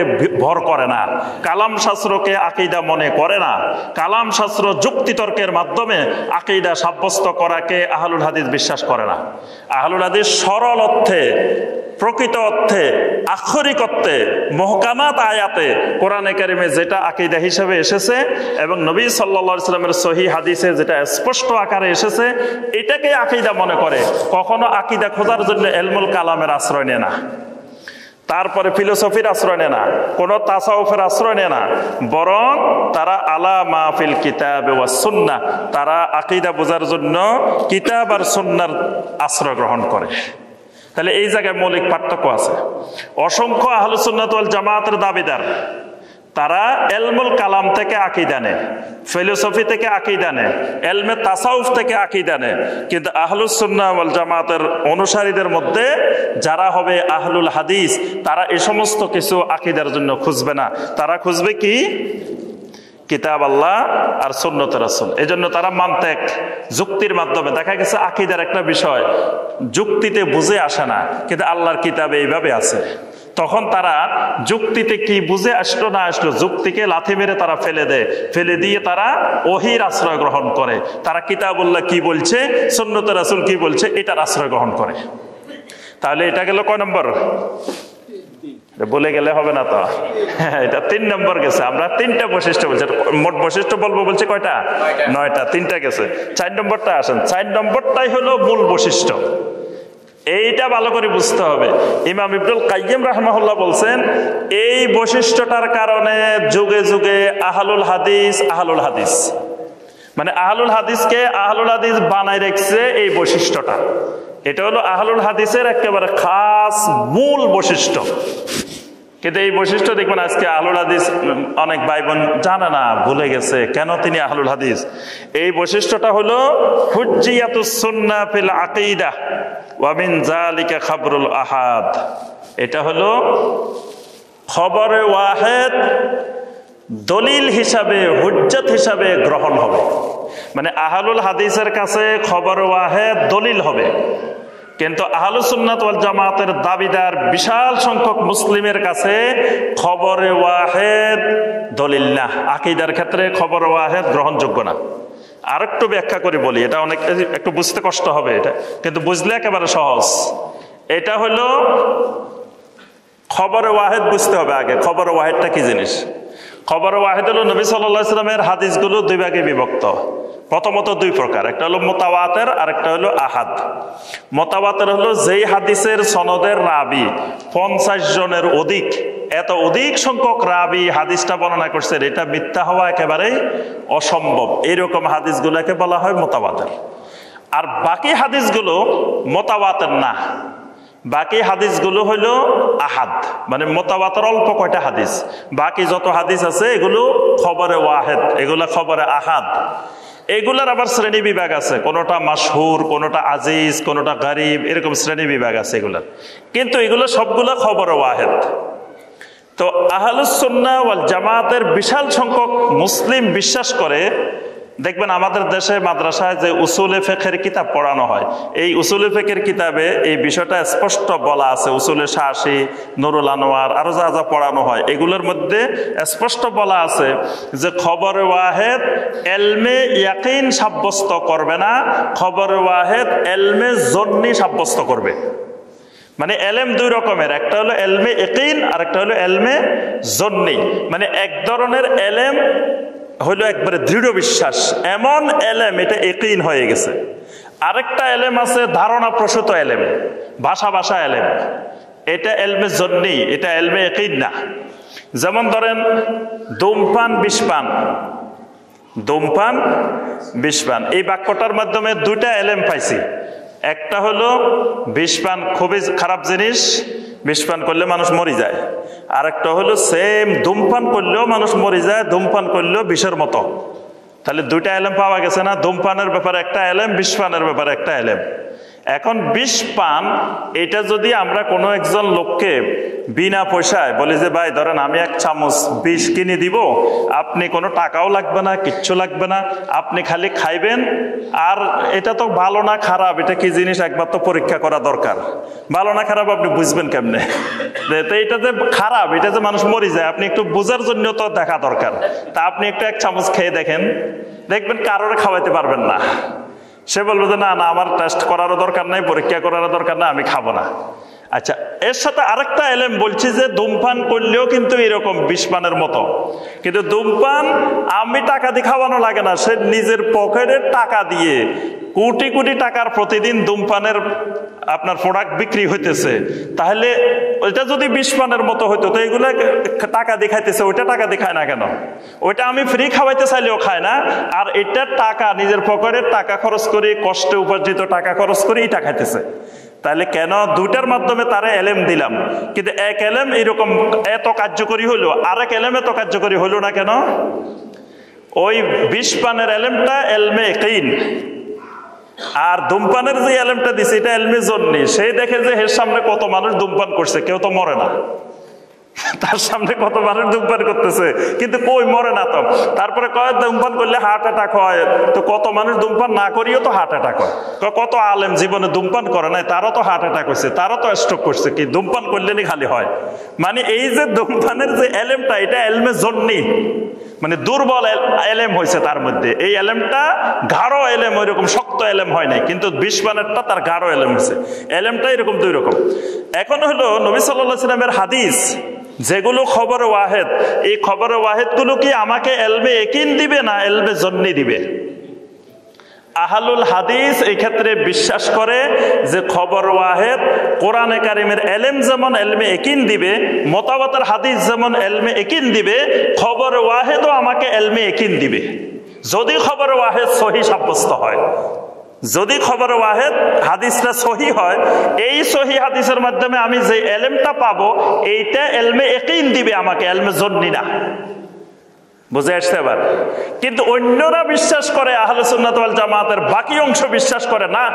ভর করে না, কালাম শাস্ত্রকে আকীদা মনে করে না, কালাম শাস্ত্র যুক্তিতর্কের মাধ্যমে আকীদা সাব্যস্ত করাকে আহলুল হাদিস বিশ্বাস করে না। আহলুল হাদিস সরল অর্থে, প্রকৃত অর্থে, আক্ষরিক অর্থে, মুহকামাত আয়াতে কোরআনে কারিমে যেটা আকীদা হিসেবে এসেছে এবং নবী সাল্লাল্লাহু আলাইহি সাল্লামের সহিহ হাদিসে যেটা স্পষ্ট আকারে এসেছে এটাকে আকীদা মনে করে। কখনো আকীদা খোঁজার জন্য ইলমুল কালামের আশ্রয় নেয় না, তারপরে ফিলোসফির আশ্রয় নেয় না, কোন তাসাউফের আশ্রয় নেয় না, বরং তারা আলা মাহফিল কিতাব ওয়াস সুন্নাহ, তারা আকীদা বোঝার জন্য কিতাব আর সুন্নাহর আশ্রয় গ্রহণ করে। তাহলে এই জায়গায় মৌলিক পার্থক্য আছে। অসংখ্য আহলুস সুন্নাত ওয়াল জামাতের দাবিদার তারা ইলমুল কালাম থেকে আকীদা নেয়, ফিলোসফি থেকে আকীদা নেয়, ইলমে তাসাউফ থেকে আকীদা নেয়। কিন্তু আহলুস সুন্নাহ ওয়াল জামাতের অনুসারীদের মধ্যে যারা হবে আহলুল হাদিস তারা এই সমস্ত কিছু আকীদার জন্য খুঁজবে না, তারা খুঁজবে কি? কিতাব আল্লাহ আর সুন্নতে রাসূল। এই জন্য তারা মান্তিক, যুক্তির মাধ্যমে, দেখা গেছে আকীদার একটা বিষয় যুক্তিতে বুঝে আসে না কিন্তু আল্লাহর কিতাবে এইভাবে আছে, তখন তারা যুক্তিতে কি বুঝে আসলো না আসলো যুক্তিকে লাথি মেরে তারা ফেলে দেয়, ফেলে দিয়ে তারা ওহীর আশ্রয় গ্রহণ করে, তারা কিতাবুল্লাহ কি বলছে, সুন্নতে রাসূল কি বলছে এটার আশ্রয় গ্রহণ করে। তাহলে এটা গেল কয় নম্বর? বলে গেলে হবে না তো, এটা 3 নম্বর গেছে। আমরা 3টা বৈশিষ্ট্য বলছি, মোট বৈশিষ্ট্য বলবো বলছে কয়টা? 9টা, 3টা গেছে। 4 নম্বরটা আসেন। 4 নম্বরটাই হলো মূল বৈশিষ্ট্য। এইটা ভালো করে বুঝতে হবে। ইমাম ইবনুল কাইয়্যিম রাহিমাহুল্লাহ বলছেন এই বৈশিষ্ট্যটার কারণে যুগে যুগে আহলুল হাদিস মানে আহলুল হাদিসকে আহলুল হাদিস বানাই রেখেছে এই বৈশিষ্ট্যটা। এটা হলো আহলুল হাদিসের একেবারে খাস মূল বৈশিষ্ট্য। কিন্তু এই বৈশিষ্ট্য দেখবেন আজকে আহলুল হাদিস অনেক ভাই বোন জানে না, ভুলে গেছে কেন তিনি আহলুল হাদিস। এই বৈশিষ্ট্যটা হলো হুজ্জিয়াতুস সুন্নাহ ফিল আকীদা ওয়া মিন যালিকা খাবরুল আহাদ। এটা হলো খবরে ওয়াহিদ দলিল হিসাবে, হুজ্জত হিসাবে গ্রহণ হবে। মানে আহলুল হাদিসের কাছে খবর ওয়াহিদ দলিল হবে, কিন্তু আহলুস সুন্নাত ওয়াল জামাতের দাবিদার বিশাল সংখ্যক মুসলিমের কাছে খবরে ওয়াহিদ দলিল না, আকীদার ক্ষেত্রে খবর ওয়াহিদ গ্রহণযোগ্য না। আরেকটু ব্যাখ্যা করে বলি, এটা অনেক একটু বুঝতে কষ্ট হবে, এটা কিন্তু বুঝলে একেবারে সহজ। এটা হলো খবরে ওয়াহিদ বুঝতে হবে আগে। খবর ওয়াহিদটা কি জিনিস? খবর ওয়াহিদ হলো নবী সাল্লাল্লাহু আলাইহি ওয়াসাল্লামের হাদিসগুলো 2 ভাগে বিভক্ত। প্রথমত 2 প্রকার, একটা হলো মুতাওয়াতির আর একটা হলো আহাদ। মুতাওয়াতির হলো যেই হাদিসের সনদের রাবি 50 জনের অধিক, এত অধিক সংখ্যক রাবি হাদিসটা বর্ণনা করছে, এটা মিথ্যা হওয়া একেবারেই অসম্ভব, এইরকম হাদিসগুলোকে বলা হয় মুতাওয়াতির। আর বাকি হাদিসগুলো মুতাওয়াতির না, বাকি হাদিসগুলো হইল আহাদ। মানে মুতাওয়াতির অল্প কয়টা হাদিস, বাকি যত হাদিস আছে এগুলো খবরে ওয়াহিদ, এগুলো খবরে আহাদ। এগুলার আবার শ্রেণী বিভাগ আছে, কোনোটা মাশহুর, কোনোটা আজিজ, কোনোটা গরিব, এরকম শ্রেণী বিভাগ আছে এগুলার। কিন্তু এগুলো সবগুলো খবরে ওয়াহিদ। তো আহলুস সুন্নাহ ওয়াল জামাতের বিশাল সংখ্যক মুসলিম বিশ্বাস করে দেখবেন আমাদের দেশে মাদ্রাসায় যে উসুলে ফিকহের কিতাব পড়ানো হয়, এই উসুলে ফিকহের কিতাবে এই বিষয়টা স্পষ্ট বলা আছে। উসুলে শাসি, নুরুল আনোয়ার, আরো যা যা পড়ানো হয় এগুলোর মধ্যে স্পষ্ট বলা আছে যে খবর ওয়াহেদ এলমে ইয়াকিন সাব্যস্ত করবে না, খবর ওয়াহেদ এলমে জন্নি সাব্যস্ত করবে। মানে এলেম দুই রকমের, একটা হলো এলমে ইয়াকিন আর একটা হলো এলমে জন্নি। মানে এক ধরনের এলেম হইল একবারে দৃঢ় বিশ্বাস, এমন এলেম এটা ইয়াকিন হয়ে গেছে। আরেকটা এলেম আছে ধারণা প্রসূত এলেম, ভাষা ভাষা এলেম, এটা এলমে জন্নি, এটা এলমে ইয়াকিন না। যেমন ধরেন ধূমপান বিষপান, ধূমপান বিষপান, এই বাক্যটার মাধ্যমে দুইটা এলেম পাইছি। একটা হলো বিষপান খুবই খারাপ জিনিস, বিষপান করলে মানুষ মরে যায়। আর একটা হলো সেম ধূমপান করলেও মানুষ মরে যায়, ধূমপান করলেও বিষের মতো। তাহলে দুইটা এলেম পাওয়া গেছে না? ধূমপানের ব্যাপারে একটা এলেম, বিষপানের ব্যাপারে একটা এলেম। এখন বিষপান এটা যদি আমরা কোনো একজন লোককে বিনা পয়সায় বলি যে ভাই ধরেন আমি এক চামচ বিষ কিনে দিব, আপনি কোনো টাকাও লাগবে না, কিচ্ছু লাগবে না, আপনি খালি খাইবেন, আর এটা তো ভালো না খারাপ, এটা কি জিনিস একবার তো পরীক্ষা করা দরকার। ভালো না খারাপ আপনি বুঝবেন কেমনে? তো এটা যে খারাপ, এটা যে মানুষ মরে যায়, আপনি একটু বোঝার জন্য তো দেখা দরকার। তা আপনি একটু এক চামচ খেয়ে দেখেন, দেখবেন কারোর খাওয়াইতে পারবেন না। সে বলবে যে না না আমার টেস্ট করারও দরকার নাই, পরীক্ষা করারও দরকার নাই, আমি খাবো না। আচ্ছা, এর সাথে আরেকটা এলেম বলছি যে ধূমপান করলেও কিন্তু এরকম বিষপানের মতো, কিন্তু ধূমপান আমি টাকা দিয়ে খাওয়ানো লাগে না, সে নিজের পকেটের টাকা দিয়ে কোটি কোটি টাকার প্রতিদিন ধূমপানের আপনার প্রোডাক্ট বিক্রি হইতেছে। তাহলে ওইটা যদি বিষপানের মতো হইতো তো এগুলো টাকা দিয়ে খাইতেছে, ওইটা টাকা দিয়ে খায় না কেন? ওইটা আমি ফ্রি খাওয়াইতে চাইলেও খায় না, আর এটা টাকা নিজের পকেটের টাকা খরচ করে, কষ্টে উপার্জিত টাকা খরচ করে এটা খাইতেছে। তাহলে কেন দুইটার মাধ্যমে তারা এলেম দিলাম, কিন্তু এক এলেম এরকম এত কার্যকরী হলো, আরেক এলেম এত কার্যকরী হলো না কেন? ওই বিষপানের এলেমটা এলমে ইয়াকিন, আর ধূমপানের যে এলেমটা দিছে এটা এলমে জন্নি। সেই দেখে যে এর সামনে কত মানুষ ধূমপান করছে, কেউ তো মরে না, তার সামনে কত মানুষ ধূমপান করতেছে কিন্তু কই মরে না। তো তারপরে কয় ধূমপান করলে হার্ট অ্যাটাক হয়, তো কত মানুষ ধূমপান না করিও তো হার্ট অ্যাটাক হয়। কত আলেম জীবনে ধূমপান করে নাই, তারও তো হার্ট অ্যাটাক হয়েছে, তারও তো স্ট্রোক করছে, কি ধূমপান করলেনই খালি হয়? মানে এই যে ধূমপানের যে এলেমটা এটা এলমে জন্নি, মানে দুর্বল এলেম হয়েছে তার মধ্যে। এই এলেমটা গাঢ় এলেম, ওই রকম শক্ত এলেম হয় নাই, কিন্তু বিষপানেরটা তার গাঢ় এলেম হয়েছে। এলেমটা এরকম দুই রকম। এখন হলো নবী সাল্লাল্লাহু আলাইহি ওয়াসাল্লামের হাদিস যেগুলো খবর ওয়াহেদ, এই খবর ওয়াহেদ গুলো কি আমাকে এলমে ইয়াকিন দিবে না এলমে জন্নি দিবে? আহলুল হাদিস এই ক্ষেত্রে বিশ্বাস করে যে খবর ওয়াহেদ কোরআনে কারিমের এলেম যেমন এলমে ইয়াকিন দিবে, মুতাওয়াতির হাদিস যেমন এলমে ইয়াকিন দিবে, খবর ওয়াহেদও আমাকে এলমে ইয়াকিন দিবে যদি খবর ওয়াহেদ সহি সাব্যস্ত হয়। যদি খবর ওয়াহেদ হাদিসটা সহি হয়, এই সহি হাদিসের মাধ্যমে আমি যে এলেমটা পাবো এইটা এলমে ইয়াকিন দিবে আমাকে, এলমে জন্নি না। বুঝে আসছে এবার? কিন্তু অন্যরা বিশ্বাস করে, আহলে সুন্নাত ওয়াল জামাতের বাকি অংশ বিশ্বাস করে না,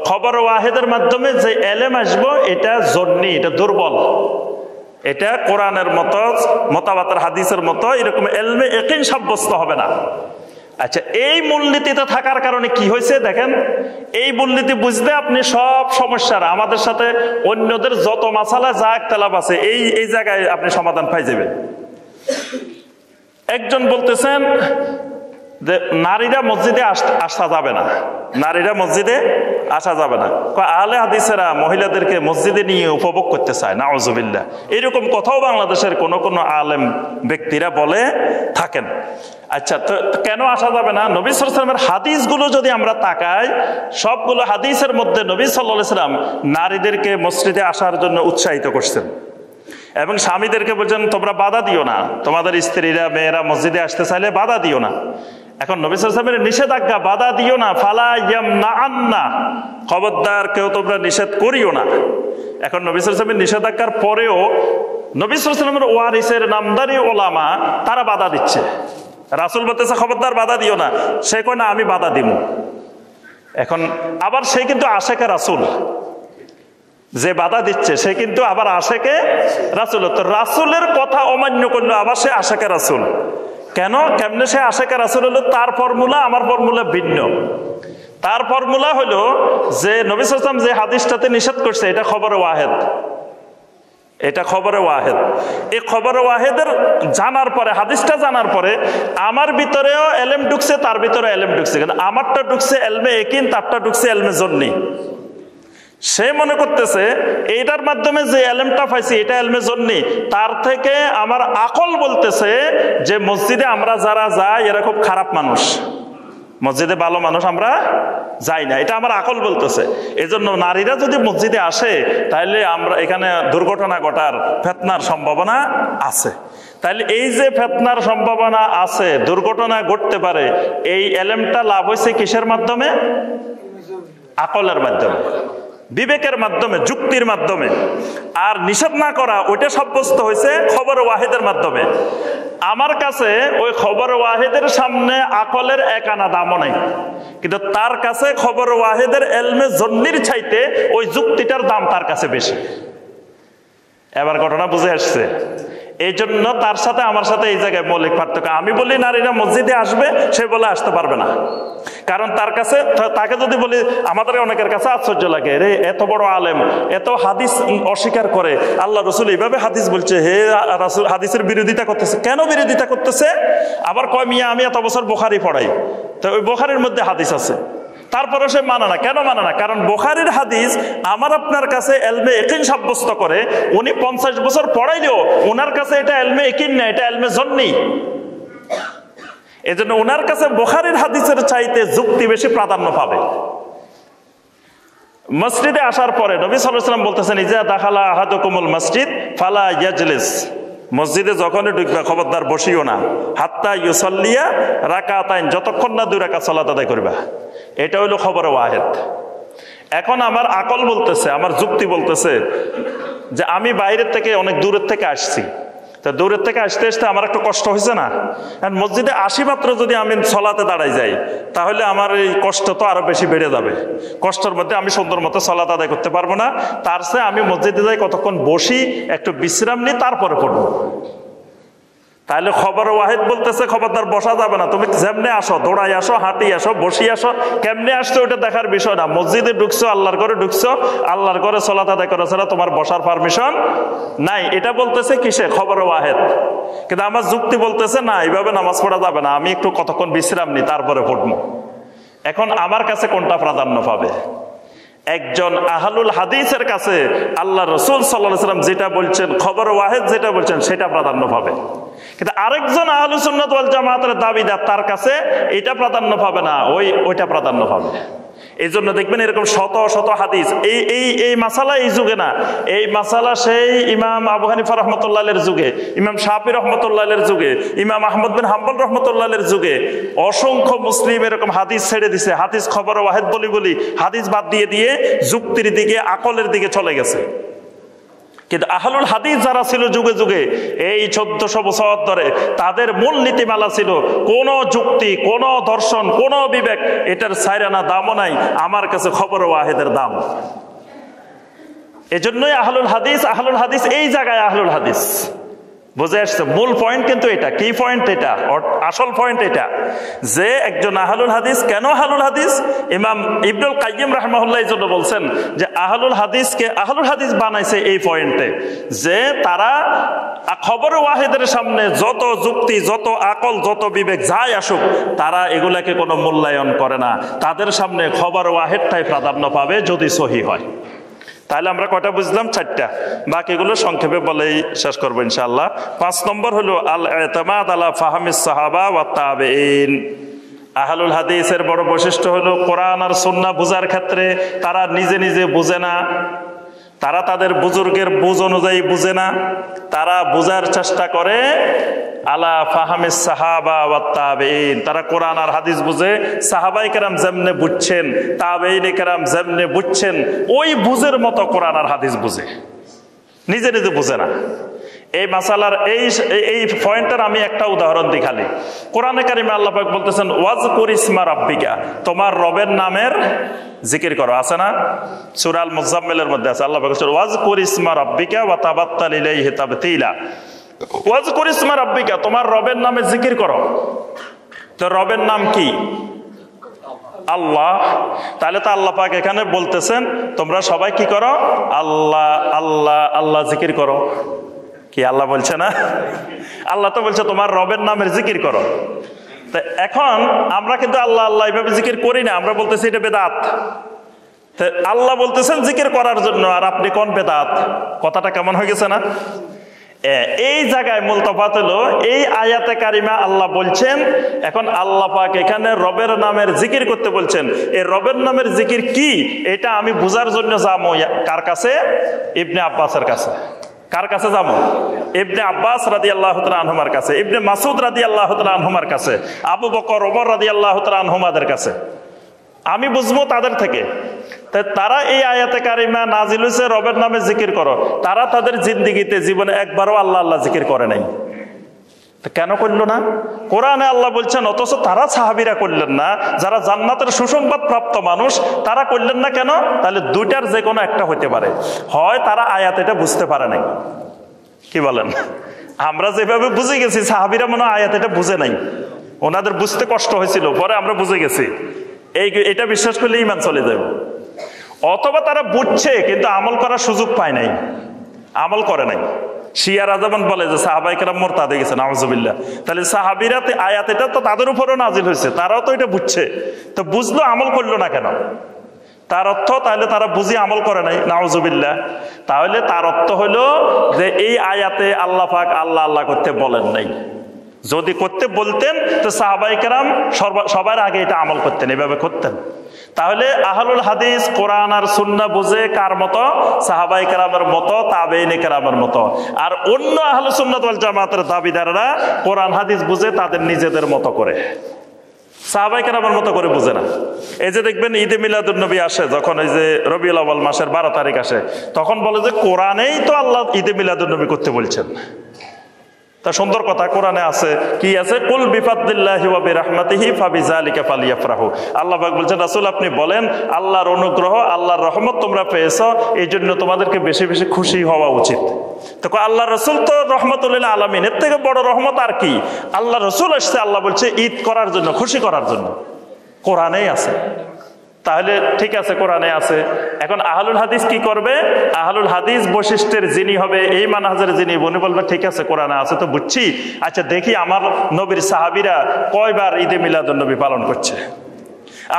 খবর ওয়াহেদের মাধ্যমে যে এলেম আসবো এটা জন্নি, এটা দুর্বল, এটা কোরআনের মতো মুতাওয়াতির হাদিসের মতো এরকম এলমে ইয়াকিন সাব্যস্ত হবে না। আচ্ছা, এই মূলনীতিতে থাকার কারণে কি হয়েছে দেখেন, এই মূলনীতি বুঝতে আপনি সব সমস্যার আমাদের সাথে অন্যদের যত মাসালা যা একতলাপ আছে এই জায়গায় আপনি সমাধান পাই যাবেন। একজন বলতেছেন যে নারীরা মসজিদে আসা যাবে না, নারীরা মসজিদে আসা যাবে না। আহলে হাদিসেরা মহিলাদেরকে মসজিদে নিয়ে উপভোগ করতে চায়, নাউজুবিল্লাহ। এরকম কথাও বাংলাদেশের কোনো কোনো আলেম ব্যক্তিরা বলে থাকেন। আচ্ছা, তো কেন আসা যাবে না? নবী সাল্লাল্লাহু আলাইহি ওয়াসাল্লামের হাদিসগুলো যদি আমরা তাকাই, সবগুলো হাদিসের মধ্যে নবী সাল্লাল্লাহু আলাইহি ওয়াসাল্লাম নারীদেরকে মসজিদে আসার জন্য উৎসাহিত করছেন এবং স্বামীদেরকে বলছেন তোমরা বাধা দিও না, তোমাদের স্ত্রীরা মেয়েরা মসজিদে আসতে চাইলে বাধা দিও না। এখন নবী সাল্লাল্লাহু আলাইহি ওয়াসাল্লামের নিষেধাজ্ঞা, বাধা দিও না, ফালা ইয়ামনাআন্না, খবরদার কেউ তোমরা নিষেধ করিও না। এখন নবী সাল্লাল্লাহু আলাইহি ওয়াসাল্লামের নিষেধাজ্ঞার পরেও নবী সাল্লাল্লাহু আলাইহি ওয়াসাল্লামের ওয়ারিসের নামদারি ওলামা তারা বাধা দিচ্ছে। রাসূল বলতেছে খবরদার বাধা দিও না, সে কয় না আমি বাধা দিব। এখন আবার সে কিন্তু আশেকে রাসূল, যে বাধা দিচ্ছে সে কিন্তু আবার আশেকে রাসূল। তো রাসূলের কথা অমান্য করলো, আবার সে আশেকে রাসূল। কেন? কেমনে সে আশেকে রাসূল হলো? তার ফর্মুলা আমার ফর্মুলা ভিন্ন। তার ফর্মুলা হলো যে নবী সাল্লাল্লাহু আলাইহি ওয়াসাল্লাম যে হাদিসটাতে নিষেধ করছে এটা খবরে ওয়াহেদ, এটা খবরে ওয়াহেদ। এই খবরে ওয়াহেদের জানার পরে, হাদিসটা জানার পরে আমার ভিতরেও এলেম ঢুকছে, তার ভিতরে এলেম ঢুকছে, কিন্তু আমারটা ঢুকছে এলমে একিন, তারটা ঢুকছে এলমে জন্নি। সে মনে করতেছে এইটার মাধ্যমে যে এলেমটা পাইছি এটা এলমে জন্নি, তার থেকে আমার আকল বলতেছে যে মসজিদে আমরা যারা যাই এরা খুব খারাপ মানুষ, মসজিদে ভালো মানুষ আমরা যাই না, এটা আমার আকল বলতেছে। এই জন্য নারীরা যদি মসজিদে আসে তাহলে আমরা এখানে দুর্ঘটনা ঘটার, ফিতনার সম্ভাবনা আছে। তাহলে এই যে ফিতনার সম্ভাবনা আছে, দুর্ঘটনা ঘটতে পারে, এই এলেমটা লাভ হয়েছে কিসের মাধ্যমে? আকলের মাধ্যমে, বিবেকের মাধ্যমে, যুক্তির মাধ্যমে। আর নিষেধ না করা ওইটা সাব্যস্ত হয়েছে খবর ওয়াহিদের মাধ্যমে। আমার কাছে ওই খবর ওয়াহিদের সামনে আকলের এক আনা দামও নেই, কিন্তু তার কাছে খবর ওয়াহিদের এলমে জন্নির চাইতে ওই যুক্তিটার দাম তার কাছে বেশি। এবার ঘটনা বুঝে আসছে? এই জন্য তার সাথে আমার সাথে এই জায়গায় মৌলিক পার্থক্য। আমি বলি নারীরা মসজিদে আসবে, সে বলে আসতে পারবে না, কারণ তার কাছে, তাকে যদি বলি, আমাদের অনেকের কাছে আশ্চর্য লাগে, রে এত বড় আলেম এত হাদিস অস্বীকার করে, আল্লাহ রসুল এইভাবে হাদিস বলছে, হে রাসূল হাদিসের বিরোধিতা করতেছে, কেন বিরোধিতা করতেছে? আবার কয় মিয়া আমি এত বছর বুখারী পড়াই, তো ওই বুখারীর মধ্যে হাদিস আছে, তারপরে সে মানে না। কেন মানে না? কারণ বুখারীর হাদিস আমার আপনার কাছে এলমে ইয়াকিন সাব্যস্ত করে। উনি 50 বছর পড়াইলেও ওনার কাছে এটা এলমে ইয়াকিন না, এটা এলমে জন্নি। এজন্য ওনার কাছে বুখারীর হাদিসের চাইতে যুক্তি বেশি প্রাধান্য পাবে। মসজিদে আসার পরে নবী সাল্লাল্লাহু আলাইহি ওয়াসাল্লাম বলতেছেন, ইজা দাখালা আহাদুকুমুল মসজিদ ফালা ইয়াজলিস, মসজিদে যখনই ঢুকবে খবরদার বসিও না, হাত্তা ইউসাল্লিয়া রাকাতাইন, যতক্ষণ না 2 রাকাত সালাত আদায় করবা। এটা হলো খবরে ওয়াহিদ। এখন আমার আকল বলতেছে, আমার যুক্তি বলতেছে যে আমি বাইরের থেকে অনেক দূরের থেকে আসছি, তা দূরের থেকে আসতে আসতে আমার একটু কষ্ট হয়েছে না? মসজিদে আসি মাত্র যদি আমি সলাতে দাঁড়াই যাই তাহলে আমার এই কষ্ট তো আরো বেশি বেড়ে যাবে। কষ্টের মধ্যে আমি সুন্দর মতো সলাত আদায় করতে পারবো না। তার চেয়ে আমি মসজিদে যাই, কতক্ষণ বসি, একটু বিশ্রাম নিই, তারপরে পড়বো। তাহলে খবর ওয়াহিদ বলতেছে খবরদার বসা যাবে না, তুমি যেমনে আসো, দৌড়াই আসো, হাঁটি আসো, বসি আসো, কেমনে আসছো ওটা দেখার বিষয় না। মসজিদে ঢুকছো, আল্লাহর ঘরে ঢুকছো, আল্লাহর ঘরে সালাত আদায় করা ছাড়া তোমার বসার পারমিশন নাই। এটা বলতেছে কিসে? খবর ওয়াহিদ। কিন্তু আমার যুক্তি বলতেছে না, এইভাবে নামাজ পড়া যাবে না, আমি একটু কতক্ষণ বিশ্রাম নিই, তারপরে পড়বো। এখন আমার কাছে কোনটা প্রাধান্য পাবে? একজন আহলুল হাদিসের কাছে আল্লাহ রসুল সাল্লাল্লাহু আলাইহি ওয়াসাল্লাম যেটা বলছেন, খবর ওয়াহিদ যেটা বলছেন, সেটা প্রাধান্য পাবে। কিন্তু আরেকজন আহলুস সুন্নাত ওয়াল জামাতের দাবিদার, তার কাছে এটা প্রাধান্য পাবে না, ওইটা প্রাধান্য পাবে। এই জন্য দেখবেন এরকম শত শত হাদিস, এই মাসালা এই যুগে না, এই মাসালা সেই ইমাম আবু হানিফা রহমতুল্লাহের যুগে, ইমাম শাফি রহমতুল্লাহের যুগে, ইমাম আহমদ বিন হাম্বল রহমতুল্লাহের যুগে অসংখ্য মুসলিম এরকম হাদিস ছেড়ে দিছে। হাদিস খবর ওয়াহিদ বলি হাদিস বাদ দিয়ে যুক্তির দিকে, আকলের দিকে চলে গেছে। কিন্তু আহলুল হাদিস যারা ছিল যুগে যুগে, এই 1400 বছর ধরে, তাদের মূল নীতিমালা ছিল কোন যুক্তি, কোন দর্শন, কোন বিবেক, এটার সাইরানা দামও নাই, আমার কাছে খবর ওয়াহিদের দাম। এজন্যই আহলুল হাদিস এই জায়গায় আহলুল হাদিস। বুঝে আসছে? মূল পয়েন্ট কিন্তু এটা। কি পয়েন্ট? এটা আসল পয়েন্ট এটা যে একজন আহলুল হাদিস কেন আহলুল হাদিস? ইমাম ইবনুল কাইয়িম রাহিমাহুল্লাহ এই জন্য বলছেন যে আহলুল হাদিস বানাইছে এই পয়েন্টে যে তারা খবর ওয়াহিদের সামনে যত যুক্তি, যত আকল, যত বিবেক যাই আসুক, তারা এগুলাকে কোনো মূল্যায়ন করে না। তাদের সামনে খবর ওয়াহিদটাই প্রাধান্য পাবে যদি সহি হয়। তাহলে আমরা কয়টা বুঝলাম? 4টা। বাকিগুলো সংক্ষেপে বলেই শেষ করবো ইনশাআল্লাহ। 5 নম্বর হলো আল ইতিমাদ আলা ফাহমিস সাহাবা ওয়াত তাবেঈন। আহলুল হাদিসের বড় বৈশিষ্ট্য হলো কোরআন আর সুন্নাহ বুঝার ক্ষেত্রে তারা নিজে নিজে বুঝে না, তারা তাদের বুজুর্গের বুঝ অনুযায়ী বুঝে না, তারা বুঝার চেষ্টা করে আলা ফাহমিস সাহাবা ওয়াত তাবেঈন। তারা কোরআন আর হাদিস বুঝে সাহাবায়ে কেরাম যেমনে বুঝছেন, তাবেঈনে কেরাম যেমনে বুঝছেন, ওই বুঝের মতো কোরআন আর হাদিস বুঝে, নিজে নিজে বুঝে না। এই মাসালার এই পয়েন্টের আমি একটা উদাহরণ দিই খালি। কোরআনে কারিমে আল্লাহ পাক বলতেছেন ওয়াজকুর ইসমা রাব্বিকা, তোমার রবের নামের জিকির করো, আছে না? সূরা আল মুজাম্মিলের মধ্যে আছে। আল্লাহ পাক বলছেন ওয়াজকুর ইসমা রাব্বিকা ওয়া তাবাত্তাল ইলাইহি তাবতীলা, ওয়াজকুর ইসমা রাব্বিকা, তোমার রবের নামে জিকির করো। তো রবের নাম কি? আল্লাহ। তাহলে তো আল্লাহ পাক এখানে বলতেছেন তোমরা সবাই কি করো? আল্লাহ আল্লাহ আল্লাহ জিকির করো। কি আল্লাহ বলছে না? আল্লাহ তো বলছে তোমার রবের নামের জিকির করো। তো এখন আমরা কিন্তু আল্লাহ আল্লাহ এইভাবে জিকির করি না, আমরা বলতেছি এটা বেদাত। আল্লাহ বলতেছেন জিকির করার জন্য, আর আপনি কোন বেদাত? কথাটা কেমন হয়ে গেছে না? এই জায়গায় মূল তফাৎ হলো, এই আয়াতে কারিমা আল্লাহ বলছেন, এখন আল্লাহ পাক এখানে রবের নামের জিকির করতে বলছেন। এই রবের নামের জিকির কি এটা আমি বুঝার জন্য যাবো কার কাছে? ইবনে আব্বাসের কাছে। কার কাছে যাবো? ইবনে আব্বাস রাদিয়াল্লাহু তাআলা আনহুমার কাছে, ইবনে মাসউদ রাদিয়াল্লাহু তাআলা আনহুমার কাছে, আবু বকর ওমর রাদিয়াল্লাহু তাআলা আনহুমাদের কাছে। আমি বুঝবো তাদের থেকে। তারা এই আয়াতে কারিমা নাজিল হয়েছে রবের নামে জিকির করো, তারা তাদের জিন্দিগিতে জীবনে একবারও আল্লাহ আল্লাহ জিকির করে নাই। কেন করলো না? কোরআনে আল্লাহ বলছেন, অথচ তারা সাহাবীরা করলেন না, যারা জান্নাতের সুসংবাদ প্রাপ্ত মানুষ তারা করলেন না কেন? তাহলে দুইটার যে কোনো একটা হতে পারে, হয় তারা আয়াত এটা বুঝতে পারে নাই। কি বলেন? আমরা যেভাবে বুঝে গেছি, সাহাবীরা মনে হয় আয়াত এটা বুঝে নাই, ওনাদের বুঝতে কষ্ট হয়েছিল, পরে আমরা বুঝে গেছি। এটা বিশ্বাস করলে ঈমান চলে যাবে। অথবা তারা বুঝছে কিন্তু আমল করার সুযোগ পায় নাই, আমল করে নাই। শিয়ারা যেমন বলে যে সাহাবায়ে কেরাম মুরতাদ হয়ে গেছে, নাউজুবিল্লাহ। তাহলে সাহাবীরা আয়াত এটা তো তাদের উপরও নাজিল হয়েছে, তারাও তো এটা বুঝছে, তো বুঝলো আমল করলো না কেন? তার অর্থ তাহলে তারা বুঝি আমল করে নাই, নাউজুবিল্লাহ। তাহলে তার অর্থ হলো যে এই আয়াতে আল্লাহ পাক আল্লাহ আল্লাহ করতে বলেন নাই। যদি করতে বলতেন তো সাহাবায়ে কেরাম সবার আগে এটা আমল করতেন, এভাবে করতেন। তাহলে আহলুল হাদিস কোরআন আর সুন্নাহ বুঝে কার মতো? সাহাবায়ে কেরামের মতো, তাবেঈনে কেরামের মতো। আর অন্য আহলুস সুন্নাত ওয়াল জামাতের দাবিদাররা কোরআন হাদিস বুঝে তাদের নিজেদের মতো করে, সাহাবায়ে কেরামের মতো করে বুঝে না। এই যে দেখবেন ঈদে মিলাদুন নবী আসে, যখন এই যে রবিউল আউয়াল মাসের 12 তারিখ আসে, তখন বলে যে কোরআনেই তো আল্লাহ ঈদে মিলাদুন নবী করতে বলছেন। তা সুন্দর কথা, কোরআনে আছে, কি আছে? কুল বিফাদলিল্লাহি ওয়া বিরাহমাতিহি ফাবিযালিকা ফালিয়াফরাহু। আল্লাহ পাক বলছেন, রাসূল আপনি বলেন আল্লাহর অনুগ্রহ, আল্লাহর রহমত তোমরা পেয়েছো, এই জন্য তোমাদেরকে বেশি বেশি খুশি হওয়া উচিত। তো আল্লাহ রাসূল তো রহমাতুল লিল আলামিন, এর থেকে বড় রহমত আর কি? আল্লাহ রাসূল আসছে, আল্লাহ বলছে ঈদ করার জন্য, খুশি করার জন্য। কোরআনেই আছে। তাহলে ঠিক আছে, কোরআনে আছে। এখন আহলুল হাদিস কি করবে? আহলুল হাদিস বৈশিষ্ট্যের যিনি হবে, এই মানহাজের যিনি, উনি বলবে ঠিক আছে কোরআনে আছে তো বুঝছি, আচ্ছা দেখি আমার নবীর সাহাবীরা কয়বার ঈদে মিলাদুন নবী পালন করছে,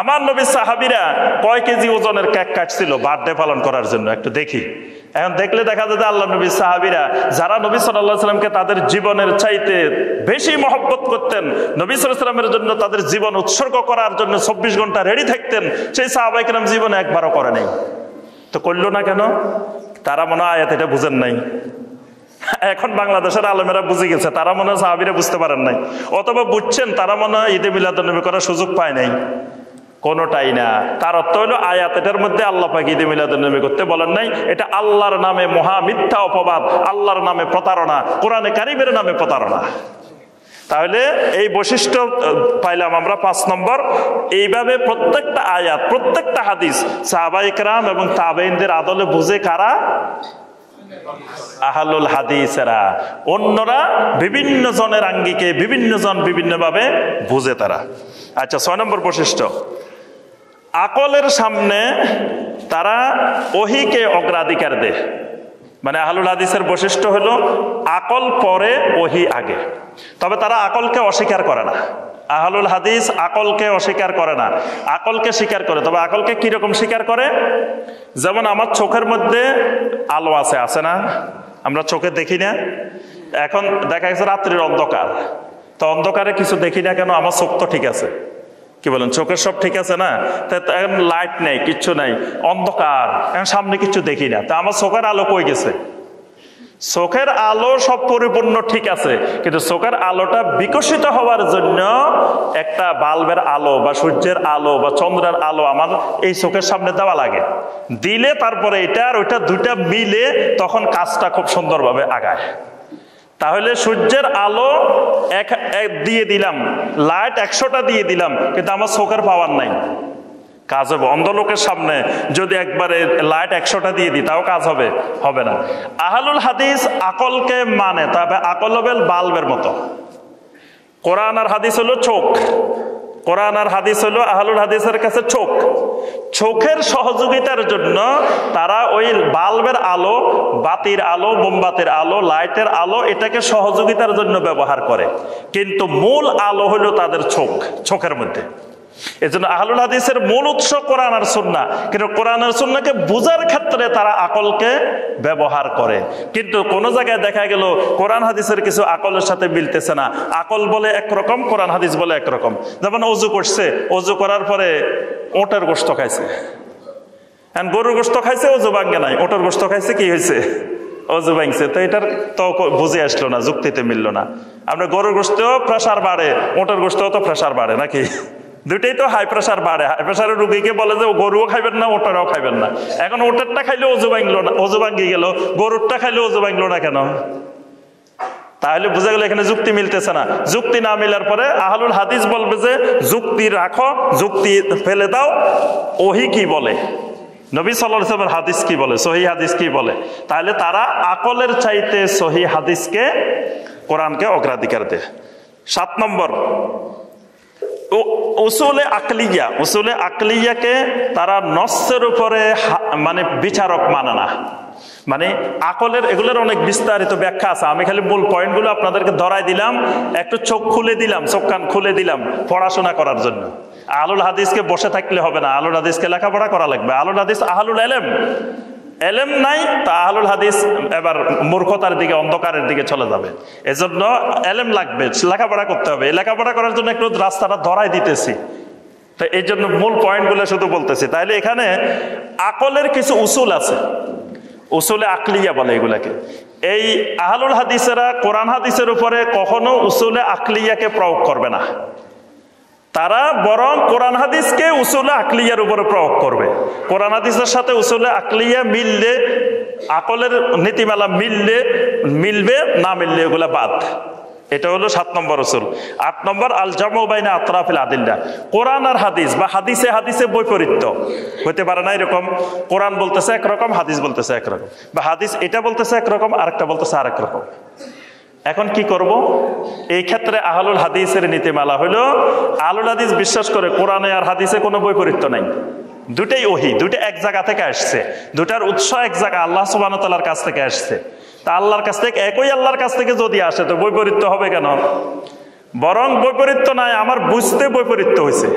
আমার নবীর সাহাবীরা কয় কেজি ওজনের কেক কাটছিল বার্থডে পালন করার জন্য, একটু দেখি। এখন দেখলে দেখা যায় যে আল্লাহ নবীর সাহাবীরা যারা নবী সাল্লাল্লাহু আলাইহি সাল্লামকে তাদের জীবনের চাইতে বেশি মহব্বত করতেন, নবী সাল্লাল্লাহু আলাইহি সাল্লামের জন্য তাদের জীবন উৎসর্গ করার জন্য 24 ঘন্টা রেডি থাকতেন, সেই সাহাবায়ে কেরাম জীবনে একবারও করে নাই। তো করলো না কেন? তারা মনে হয় আয়াত এটা বুঝেন নাই। এখন বাংলাদেশের আলেমেরা বুঝে গেছে, তারা মনে হয় সাহাবীরা বুঝতে পারেন নাই, অথবা বুঝছেন তারা মনে হয় ঈদে মিলাদুন নবী করার সুযোগ পায় নাই। কোনটাই না। তার অর্থ হলো আয়াত এটার মধ্যে আল্লাহ পাক ঈদে মিলাদুন নবী করতে বলেন নাই, এটা আল্লাহর নামে মহা মিথ্যা অপবাদ, আল্লাহর নামে প্রতারণা, কোরআনে কারীমের নামে প্রতারণা। তাহলে এই বৈশিষ্ট্য পাইলাম আমরা 5 নম্বর। এইভাবে প্রত্যেকটা আয়াত, প্রত্যেকটা হাদিস সাহাবায়ে কেরাম এবং তাবেঈনদের আদলে বুঝে কারা? আহলুল হাদিসেরা। অন্যরা বিভিন্ন জনের আঙ্গিকে বিভিন্ন জন বিভিন্নভাবে বুঝে তারা। আচ্ছা, 6 নম্বর বৈশিষ্ট্য, আকলের সামনে তারা ওহীকে অগ্রাধিকার দেয়। মানে আহলুল হাদিসের বৈশিষ্ট্য হলো আকল পরে, ওহী আগে। তবে তারা আকলকে অস্বীকার করে না। আহলুল হাদিস আকলকে অস্বীকার করে না, আকলকে স্বীকার করে। তবে আকলকে কিরকম স্বীকার করে? যেমন আমার চোখের মধ্যে আলো আছে, আছে না? আমরা চোখে দেখি না। এখন দেখা গেছে রাত্রির অন্ধকার, তো অন্ধকারে কিছু দেখি না কেন? আমার চোখ তো ঠিক আছে। কি বলেন? চোখের সব ঠিক আছে না? এখন লাইট নেই, কিচ্ছু নাই, অন্ধকার, এখন সামনে কিছু দেখি না, তা আমার চোখের আলো কই গেছে? চোখের আলো সব পরিপূর্ণ ঠিক আছে, কিন্তু চোখের আলোটা বিকশিত হওয়ার জন্য একটা বাল্বের আলো বা সূর্যের আলো বা চন্দ্রের আলো আমার এই চোখের সামনে দেওয়া লাগে, দিলে তারপরে এটা আর ওইটা দুইটা মিলে তখন কাজটা খুব সুন্দরভাবে আগায়। তাহলে সূর্যের আলো এক দিয়ে দিলাম, লাইট 100টা দিয়ে দিলাম, কিন্তু আমার চোখের পাওয়ার নাই, কাজ হবে। অন্ধ লোকের সামনে যদি একবারে লাইট 100টা দিয়ে দিই তাও কাজ হবে? হবে না। আহলুল হাদিস আকলকে মানে, তবে আকল হবে বাল্বের মতো। কোরআন আর হাদিস হলো চোখ, কোরআন আর হাদিস হলো আহলুল হাদিসের কাছে চোখ। চোখের সহযোগিতার জন্য তারা ওই বাল্বের আলো, বাতির আলো, মোমবাতির আলো, লাইটের আলো, এটাকে সহযোগিতার জন্য ব্যবহার করে, কিন্তু মূল আলো হলো তাদের চোখ, চোখের মধ্যে। এই জন্য আহলুল হাদিসের মূল উৎস কোরআন আর সুন্নাহ, কিন্তু কোরআন আর সুন্নাহকে বোঝার ক্ষেত্রে তারা আকলকে ব্যবহার করে। কিন্তু কোন জায়গায় দেখা গেল কোরআন হাদিসের কিছু আকলের সাথে মিলতেছে না, আকল বলে একরকম, কোরআন হাদিস বলে একরকম। যেমন অজু করছে, অজু করার পরে ওটের গোশত খাইছে, গরুর গোশত খাইছে, অজু ভাঙ্গে নাই, ওটের গোশত খাইছে, কি হয়েছে? অজু ভাঙছে। তো এটার তো বুঝে আসলো না, যুক্তিতে মিললো না। আপনার গরুর গোশতেও প্রেসার বাড়ে, ওটের গোশতেও তো প্রেসার বাড়ে নাকি? দুইটাই তো হাই প্রেসার বাড়ে। হাই প্রেসারের রুগীকে বলে যে গরুও খাইবেন না, ওটারাও খাইবেন না। এখন ওটারটা খাইলে অজু ভাঙলো না, অজু ভাঙ্গি গেল, গরুরটা খাইলে অজু ভাঙলো না কেন? তাহলে বোঝা গেল এখানে যুক্তি মিলতেছে না। যুক্তি না মিলার পরে আহলুল হাদিস বলবে যে যুক্তি রাখো, যুক্তি ফেলে দাও, ওহী কি বলে, নবী সাল্লাল্লাহু আলাইহি ওয়াসাল্লামের হাদিস কি বলে, সহিহ হাদিস কি বলে। তাহলে তারা আকলের চাইতে সহিহ হাদিসকে, কোরআনকে অগ্রাধিকার দেয়। 7 নম্বর উসুলে আকলিয়া। উসুলে আকলিয়াকে তারা নসের উপরে মানে বিচারক মানে না। মানে আকলের এগুলোর অনেক বিস্তারিত ব্যাখ্যা আছে, আমি খালি মূল পয়েন্টগুলো আপনাদেরকে ধরাই দিলাম, একটু চোখ খুলে দিলাম, চোখ কান খুলে দিলাম পড়াশোনা করার জন্য। আহলুল হাদিসকে বসে থাকলে হবে না, আহলুল হাদিসকে লেখাপড়া করা লাগবে। আহলুল হাদিস আহলুল ইলম, এলেম নাই তা আহলুল হাদিস এবার মূর্খতার দিকে, অন্ধকারের দিকে চলে যাবে। এজন্য এলেম লাগবে, লেখাপড়া করতে হবে। লেখাপড়া করার জন্য একটু রাস্তাটা ধরাই দিতেছি, তো এই জন্য মূল পয়েন্টগুলো শুধু বলতেছি। তাইলে এখানে আকলের কিছু উসুল আছে, উসুলে আকলিয়া বলে এগুলাকে। এই আহলুল হাদিসেরা কোরআন হাদিসের উপরে কখনো উসুলে আকলিয়াকে প্রয়োগ করবে না, তারা বরং কোরআন হাদিসকে উসুলে আকলিয়ার উপরে প্রয়োগ করবে। কোরআন হাদিসের সাথে উসুলে আকলিয়া মিললে, আকলের নীতিমালা মিললে মিলবে, না মিললে এগুলা বাদ। এটা হলো 7 নম্বর উসুল। 8 নম্বর আল জামু বাইনা আতরাফিল আদিল্লা। কোরআন আর হাদিস বা হাদিসে হাদিসে বৈপরীত্য হতে পারে না। এরকম কোরআন বলতেছে একরকম, হাদিস বলতেছে একরকম, বা হাদিস এটা বলতেছে একরকম, আরেকটা বলতেছে আরেক রকম। এখন কি করব? এই ক্ষেত্রে আহলুল হাদিসের নীতিমালা হলো, আহলুল হাদিস বিশ্বাস করে কোরআনে আর হাদিসে কোনো বৈপরীত্য নাই, দুটাই ওহী, দুটো এক জায়গা থেকে আসছে, দুটার উৎস এক জায়গা, আল্লাহ সুবহানাহু ওয়া তাআলার কাছ থেকে আসছে। তা আল্লাহর কাছ থেকে, একই আল্লাহর কাছ থেকে যদি আসে তো বৈপরীত্য হবে কেন? বরং বৈপরীত্য নাই, আমার বুঝতে বৈপরীত্য হয়েছে।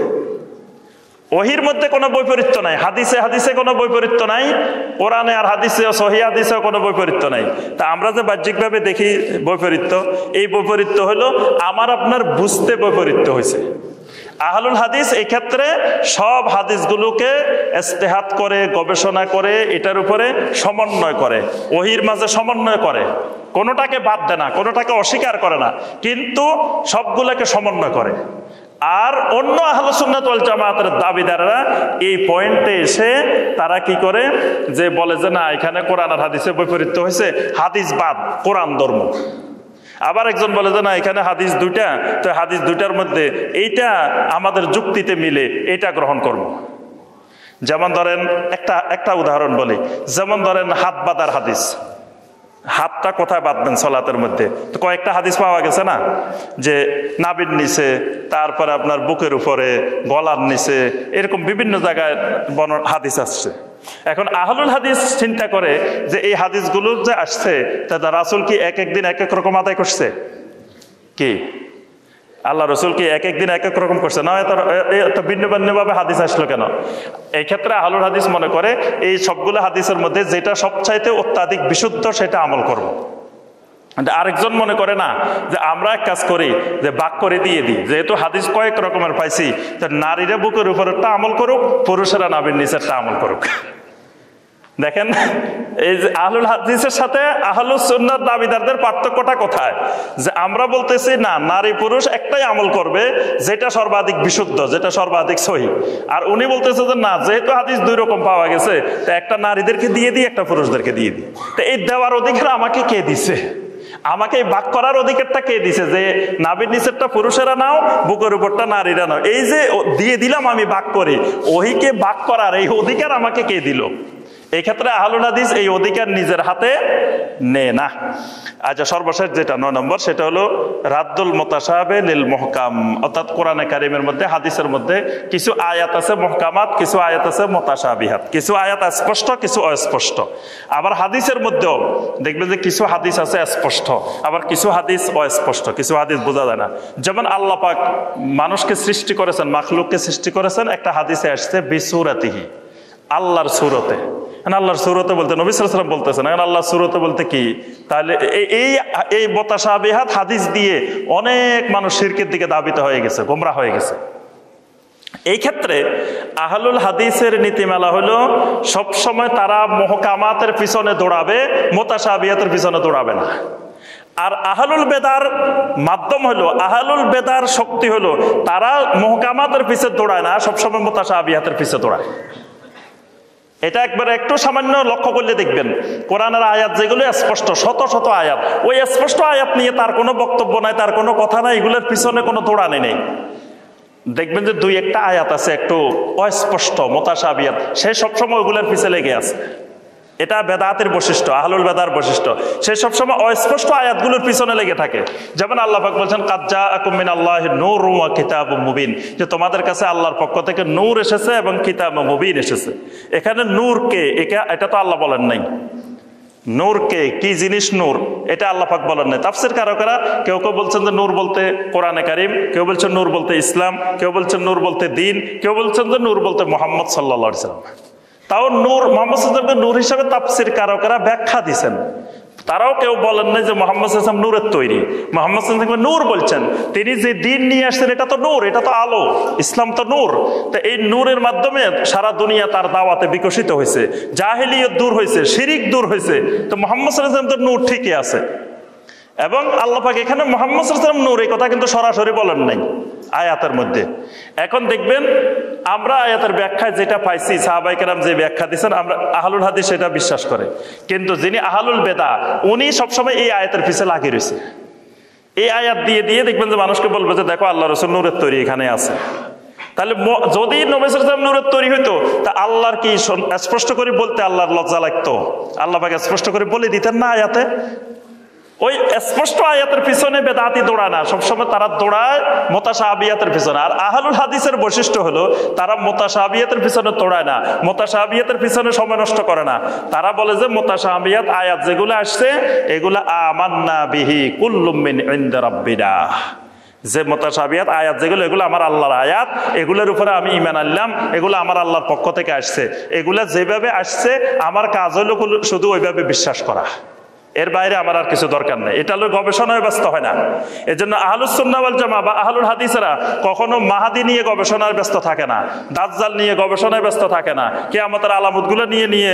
ওহির মধ্যে কোনো বৈপরীত্য নাই, হাদিসে হাদিসে কোনো বৈপরীত্য নাই, কোরআনে আর হাদিসে, সহিহ হাদিসেও কোনো বৈপরীত্য নাই। তা আমরা যে বাহ্যিকভাবে দেখি বৈপরীত্য, এই বৈপরীত্য হলো আমার আপনার বুঝতে বৈপরীত্য হয়েছে। আহলুল হাদিস এই ক্ষেত্রে সব হাদিসগুলোকে ইজতিহাদ করে, গবেষণা করে, এটার উপরে সমন্বয় করে, ওহির মাঝে সমন্বয় করে, কোনোটাকে বাদ দেয় না, কোনোটাকে অস্বীকার করে না, কিন্তু সবগুলোকে সমন্বয় করে। আর অন্য আহলে সুন্নাত ওয়াল জামাতের দাবিদাররা এই পয়েন্টে এসে তারা কি করে, যে বলে যে না, এখানে কোরআন আর হাদিসে বৈপরীত্য হয়েছে, হাদিস বাদ, কোরআন ধর্ম। আবার একজন বলে যে না, এখানে হাদিস দুইটা, তো হাদিস দুইটার মধ্যে এইটা আমাদের যুক্তিতে মিলে, এটা গ্রহণ করব। যেমন ধরেন একটা উদাহরণ বলি, যেমন ধরেন হাত বাঁধার হাদিস, হাতটা কোথায় বাঁধবেন সলাতের মধ্যে? তো কয়েকটা হাদিস পাওয়া গেছে না, যে নাভির নিচে, তারপরে আপনার বুকের উপরে, গলার নিচে, এরকম বিভিন্ন জায়গায় হাদিস আসছে। এখন আহলুল হাদিস চিন্তা করে যে এই হাদিসগুলো যে আসছে, তা রাসূল কি এক এক দিন এক এক রকম আদায় করছে? কি আল্লাহ রসুল কি এক এক দিন এক এক রকম করছে না? এত ভিন্ন ভিন্ন ভাবে হাদিস আসলো কেন? এই ক্ষেত্রে আহলুল হাদিস মনে করে এই সবগুলো হাদিসের মধ্যে যেটা সবচাইতে অত্যাধিক বিশুদ্ধ সেটা আমল করব। আরেকজন মনে করে না, যে আমরা এক কাজ করি, যে ভাগ করে দিয়ে দিই, যেহেতু হাদিস কয়েক রকমের পাইছি, তো নারীরা বুকের উপরেরটা আমল করুক, পুরুষেরা নাভির নিচেরটা আমল করুক। দেখেন, এই যে আহলুল হাদিসের সাথে আহলুস সুন্নাত দাবিদারদের পার্থক্যটা কোথায়? যে আমরা বলতেছি না, নারী পুরুষ একটাই আমল করবে, যেটা সর্বাধিক বিশুদ্ধ, যেটা সর্বাধিক সহিহ। আর উনি বলতেছে যে না, যেহেতু হাদিস দুই রকম পাওয়া গেছে, তো একটা নারীদেরকে দিয়ে দিই, একটা পুরুষদেরকে দিয়ে দিই। তো এই দেওয়ার অধিকার আমাকে কে দিছে? আমাকে ভাগ করার অধিকারটা কে দিছে যে নাভির নিচেরটা পুরুষেরা নাও, বুকের উপরটা নারীরা নাও, এই যে দিয়ে দিলাম আমি ভাগ করি, ওহিকে ভাগ করার এই অধিকার আমাকে কে দিল? এই ক্ষেত্রে আহলুল হাদিস এই অধিকার নিজের হাতে নেয় না। আচ্ছা, সর্বশেষ যেটা 9 নম্বর, সেটা হলো রাদ্দুল মুতাশাবে লিল মুহকাম, অর্থাৎ কোরআনে কারিমের মধ্যে হাদিসের মধ্যে কিছু আয়াত আছে মুহকামাত, কিছু আয়াত আছে মুতাশাবিহাত, কিছু আয়াত স্পষ্ট, কিছু অস্পষ্ট। আবার হাদিসের মধ্যেও দেখবেন যে কিছু হাদিস আছে স্পষ্ট, আবার কিছু হাদিস অস্পষ্ট, কিছু হাদিস বোঝা যায় না। যেমন আল্লাহ পাক মানুষকে সৃষ্টি করেছেন, মাখলুককে সৃষ্টি করেছেন, একটা হাদিসে আসছে বিসুরাতিহি, আল্লাহর সুরতে। আল্লাহর সুরতে বলতে নবী সাল্লাল্লাহু আলাইহি ওয়াসাল্লাম বলতেছেন, আল্লাহর সুরতে বলতে কি? তাহলে এই মুতাশাবিহাত হাদিস দিয়ে অনেক মানুষ শিরকের দিকে ধাবিত হয়ে গেছে, গোমরাহ হয়ে গেছে। এই ক্ষেত্রে আহলুল হাদিসের নীতিমালা হলো সবসময় তারা মুহকামাতের পিছনে দৌড়াবে, মুতাশাবিহাতের পিছনে দৌড়াবে না। আর আহলুল বেদার মাধ্যম হলো, আহলুল বেদার শক্তি হলো তারা মুহকামাতের পিছনে দৌড়ায় না, সবসময় মুতাশাবিহাতের পিছনে দৌড়ায়। এটা একবারে একটু সামান্য লক্ষ্য করলে দেখবেন কোরআনের আয়াত যেগুলো স্পষ্ট, শত শত আয়াত, ওই স্পষ্ট আয়াত নিয়ে তার কোনো বক্তব্য নাই, তার কোনো কথা নাই, এগুলোর পিছনে কোনো দৌড়ানি নেই। দেখবেন যে 2-1টা আয়াত আছে একটু অস্পষ্ট মুতাশাবিহাত, সে সবসময় ওগুলোর পিছনে লেগে আছে। এটা বেদাতের বৈশিষ্ট্য, আহলুল বেদার বৈশিষ্ট্য, সে সবসময় অস্পষ্ট আয়াতগুলোর পিছনে লেগে থাকে। যেমন আল্লাহ পাক বলছেন কাদ জাআকুম মিনাল্লাহি নূরুন ওয়া কিতাবুম মুবিন, যে তোমাদের কাছে আল্লাহর পক্ষ থেকে নূর এসেছে এবং কিতাবুম মুবিন এসেছে। এখানে নূর কে, এটা তো আল্লাহ বলেন নাই। নূর কে, কি জিনিস নূর, এটা আল্লাহ পাক বলেন নাই। তাফসীর কারকেরা কেউ কেউ বলছেন যে নূর বলতে কোরআনে কারীম, কেউ বলছেন নূর বলতে ইসলাম, কেউ বলছেন নূর বলতে দ্বীন, কেউ বলছেন যে নূর বলতে মুহাম্মদ সাল্লাল্লাহু আলাইহি ওয়াসাল্লাম। তাও নূর, মুহাম্মদ সাল্লাল্লাহু আলাইহি ওয়াসাল্লামকে নূর হিসেবে তাফসীর কারকেরা ব্যাখ্যা দিয়েছেন। তারাও কেউ বলেন নাই যে মুহাম্মদ সাল্লাল্লাহু আলাইহি ওয়াসাল্লাম নূরের তৈরি। মুহাম্মদ সাল্লাল্লাহু আলাইহি ওয়াসাল্লাম নূর বলছেন, তিনি যে দ্বীন নিয়ে আসছেন এটা তো নূর, এটা তো আলো, ইসলাম তো নূর। তো এই নূরের মাধ্যমে সারা দুনিয়া তার দাওয়াতে বিকশিত হয়েছে, জাহেলিয়ত দূর হয়েছে, শিরিক দূর হয়েছে। তো মুহাম্মদ সাল্লাল্লাহু আলাইহি ওয়াসাল্লাম তো নূর ঠিকই আছে। এবং আল্লাহ পাক এখানে মুহাম্মদ সাল্লাল্লাহু আলাইহি ওয়াসাল্লাম নূর এই কথা কিন্তু সরাসরি বলেন নাই আয়াতের মধ্যে। এখন দেখবেন আমরা আয়াতের ব্যাখ্যায় যেটা পাইছি, সাহাবায়ে কেরাম যে ব্যাখ্যা দিয়েছেন, আমরা আহলুল হাদিস সেটা বিশ্বাস করে। কিন্তু যিনি আহলুল বেদা, উনি সবসময় এই আয়াতের পিছে লাগিয়ে রয়েছে। এই আয়াত দিয়ে দিয়ে দেখবেন যে মানুষকে বলবে যে দেখো আল্লাহ রাসূল নূরের তৈরি এখানে আছে। তাহলে যদি নবী সাল্লাল্লাহু আলাইহি ওয়াসাল্লাম নূরের তৈরি হইতো, তা আল্লাহর কি স্পষ্ট করে বলতে আল্লাহর লজ্জা লাগতো? আল্লাহ পাক স্পষ্ট করে বলে দিতেন না আয়াতে? ওই স্পষ্ট আয়াতের পিছনে বেদাতি দৌড়ায় না, সবসময় তারা দৌড়ায় মুতাশাবিহাতের পিছনে। আর আহলুল হাদিসের বৈশিষ্ট্য হলো তারা মুতাশাবিহাতের পিছনে দৌড়ায় না, মুতাশাবিহাতের পিছনে সময় নষ্ট করে না। তারা বলে যে মুতাশাবিহাত আয়াত যেগুলো আসছে এগুলা আমান্না বিহি কুল্লুম মিন ইনদি রাব্বিনা, যে মুতাশাবিহাত আয়াত যেগুলো, এগুলো আমার আল্লাহর আয়াত, এগুলোর উপরে আমি ঈমান আনলাম, এগুলো আমার আল্লাহর পক্ষ থেকে আসছে, এগুলা যেভাবে আসছে আমার কাজ হলো শুধু ওইভাবে বিশ্বাস করা, এর বাইরে আমার আর কিছু দরকার নেই। এটা হলো গবেষণায় ব্যস্ত হয় না। এজন্য আহলুস সুন্নাহ ওয়াল জামাআহ বা আহলুল হাদিসেরা কখনো মাহাদি নিয়ে গবেষণায় ব্যস্ত থাকে না, দাজ্জাল নিয়ে গবেষণায় ব্যস্ত থাকে না, কিয়ামতের আলামতগুলো নিয়ে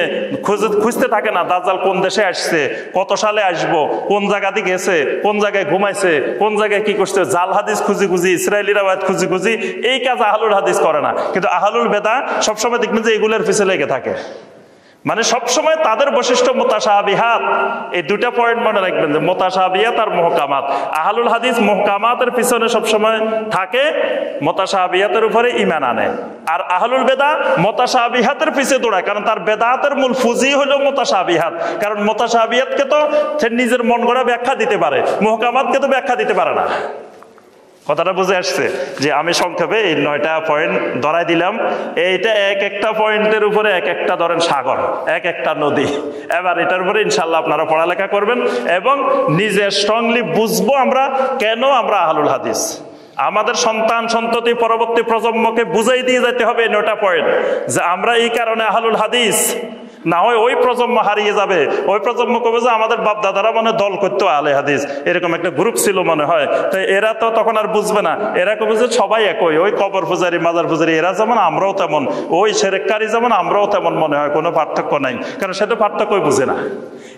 খুঁজতে থাকে না। দাজ্জাল কোন দেশে আসছে, কত সালে আসবো, কোন জায়গাতে গেছে, কোন জায়গায় ঘুমাইছে, কোন জায়গায় কি করছে, জাল হাদিস খুঁজি, ইসরায়েলি রাওয়ায়াত খুঁজি, এই কাজ আহলুল হাদিস করে না। কিন্তু আহলুল বেদা সবসময় দেখবেন যে এগুলোর পিছনে লেগে থাকে। মানে সবসময় তাদের বৈশিষ্ট্য মুতাশাবিহাত। এই দুটা পয়েন্ট মনে রাখবেন যে মুতাশাবিহাত আর মুহকামাত। আহলুল হাদিস মুহকামাতের পিছনে সবসময় থাকে, মুতাশাবিহাতের উপরে ঈমান আনে। আর আহলুল বেদা মুতাশাবিহাতের পিছে দৌড়ায়, কারণ তার বেদাতের মূল পুঁজি হলো মুতাশাবিহাত। কারণ মুতাশাবিহাতকে তো সে নিজের মন গড়া ব্যাখ্যা দিতে পারে, মুহকামাতকে তো ব্যাখ্যা দিতে পারে না। কথাটা বুঝে আসছে? যে আমি সংক্ষেপে এই 9টা পয়েন্ট ধরাই দিলাম। এইটা এক একটা পয়েন্টের উপরে এক একটা ধরেন সাগর, এক একটা নদী। এবার এটার উপরে ইনশাল্লাহ আপনারা পড়ালেখা করবেন এবং নিজে স্ট্রংলি বুঝবো আমরা কেন আমরা আহলুল হাদিস। আমাদের সন্তান সন্ততি পরবর্তী প্রজন্মকে বুঝাই দিয়ে যেতে হবে 9টা পয়েন্ট, যে আমরা এই কারণে আহলুল হাদিস। না হয় ওই প্রজন্ম হারিয়ে যাবে, ওই প্রজন্ম কবে যে আমাদের বাপ দাদারা মনে দল করতো আহলে হাদিস, এরকম একটা গ্রুপ ছিল মনে হয়। তো এরা তো তখন আর বুঝবে না, এরা কবে যে সবাই একই, ওই কবর পূজারি মাজার পূজারি এরা যেমন আমরাও তেমন, ওই সেরেককারী যেমন আমরাও তেমন মনে হয়, কোনো পার্থক্য নাই। কারণ সেটা পার্থক্যই বুঝে না।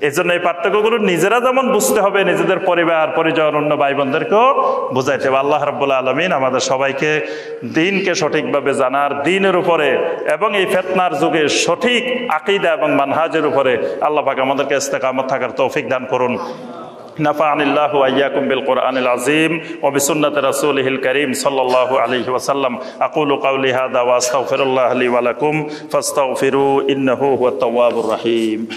এই জন্য এই পার্থক্যগুলো নিজেরা যেমন বুঝতে হবে, নিজেদের পরিবার পরিজন অন্য ভাই বোনদেরকেও বুঝাইতে হবে। আল্লাহ রাব্বুল আলামিন আমাদের সবাইকে দ্বীনকে সঠিকভাবে জানার, দ্বীনের উপরে এবং এই ফিতনার যুগে সঠিক আকীদা এবং মানহাজের উপরে আল্লাহ পাক আমাদেরকে ইস্তেকামত থাকার তৌফিক দান করুন। نفعني الله وإياكم بالقرآن العظيم وبسنة رسوله الكريم صلى الله عليه وسلم أقول قولي هذا وأستغفر الله لي ولكم فاستغفروا إنه هو التواب الرحيم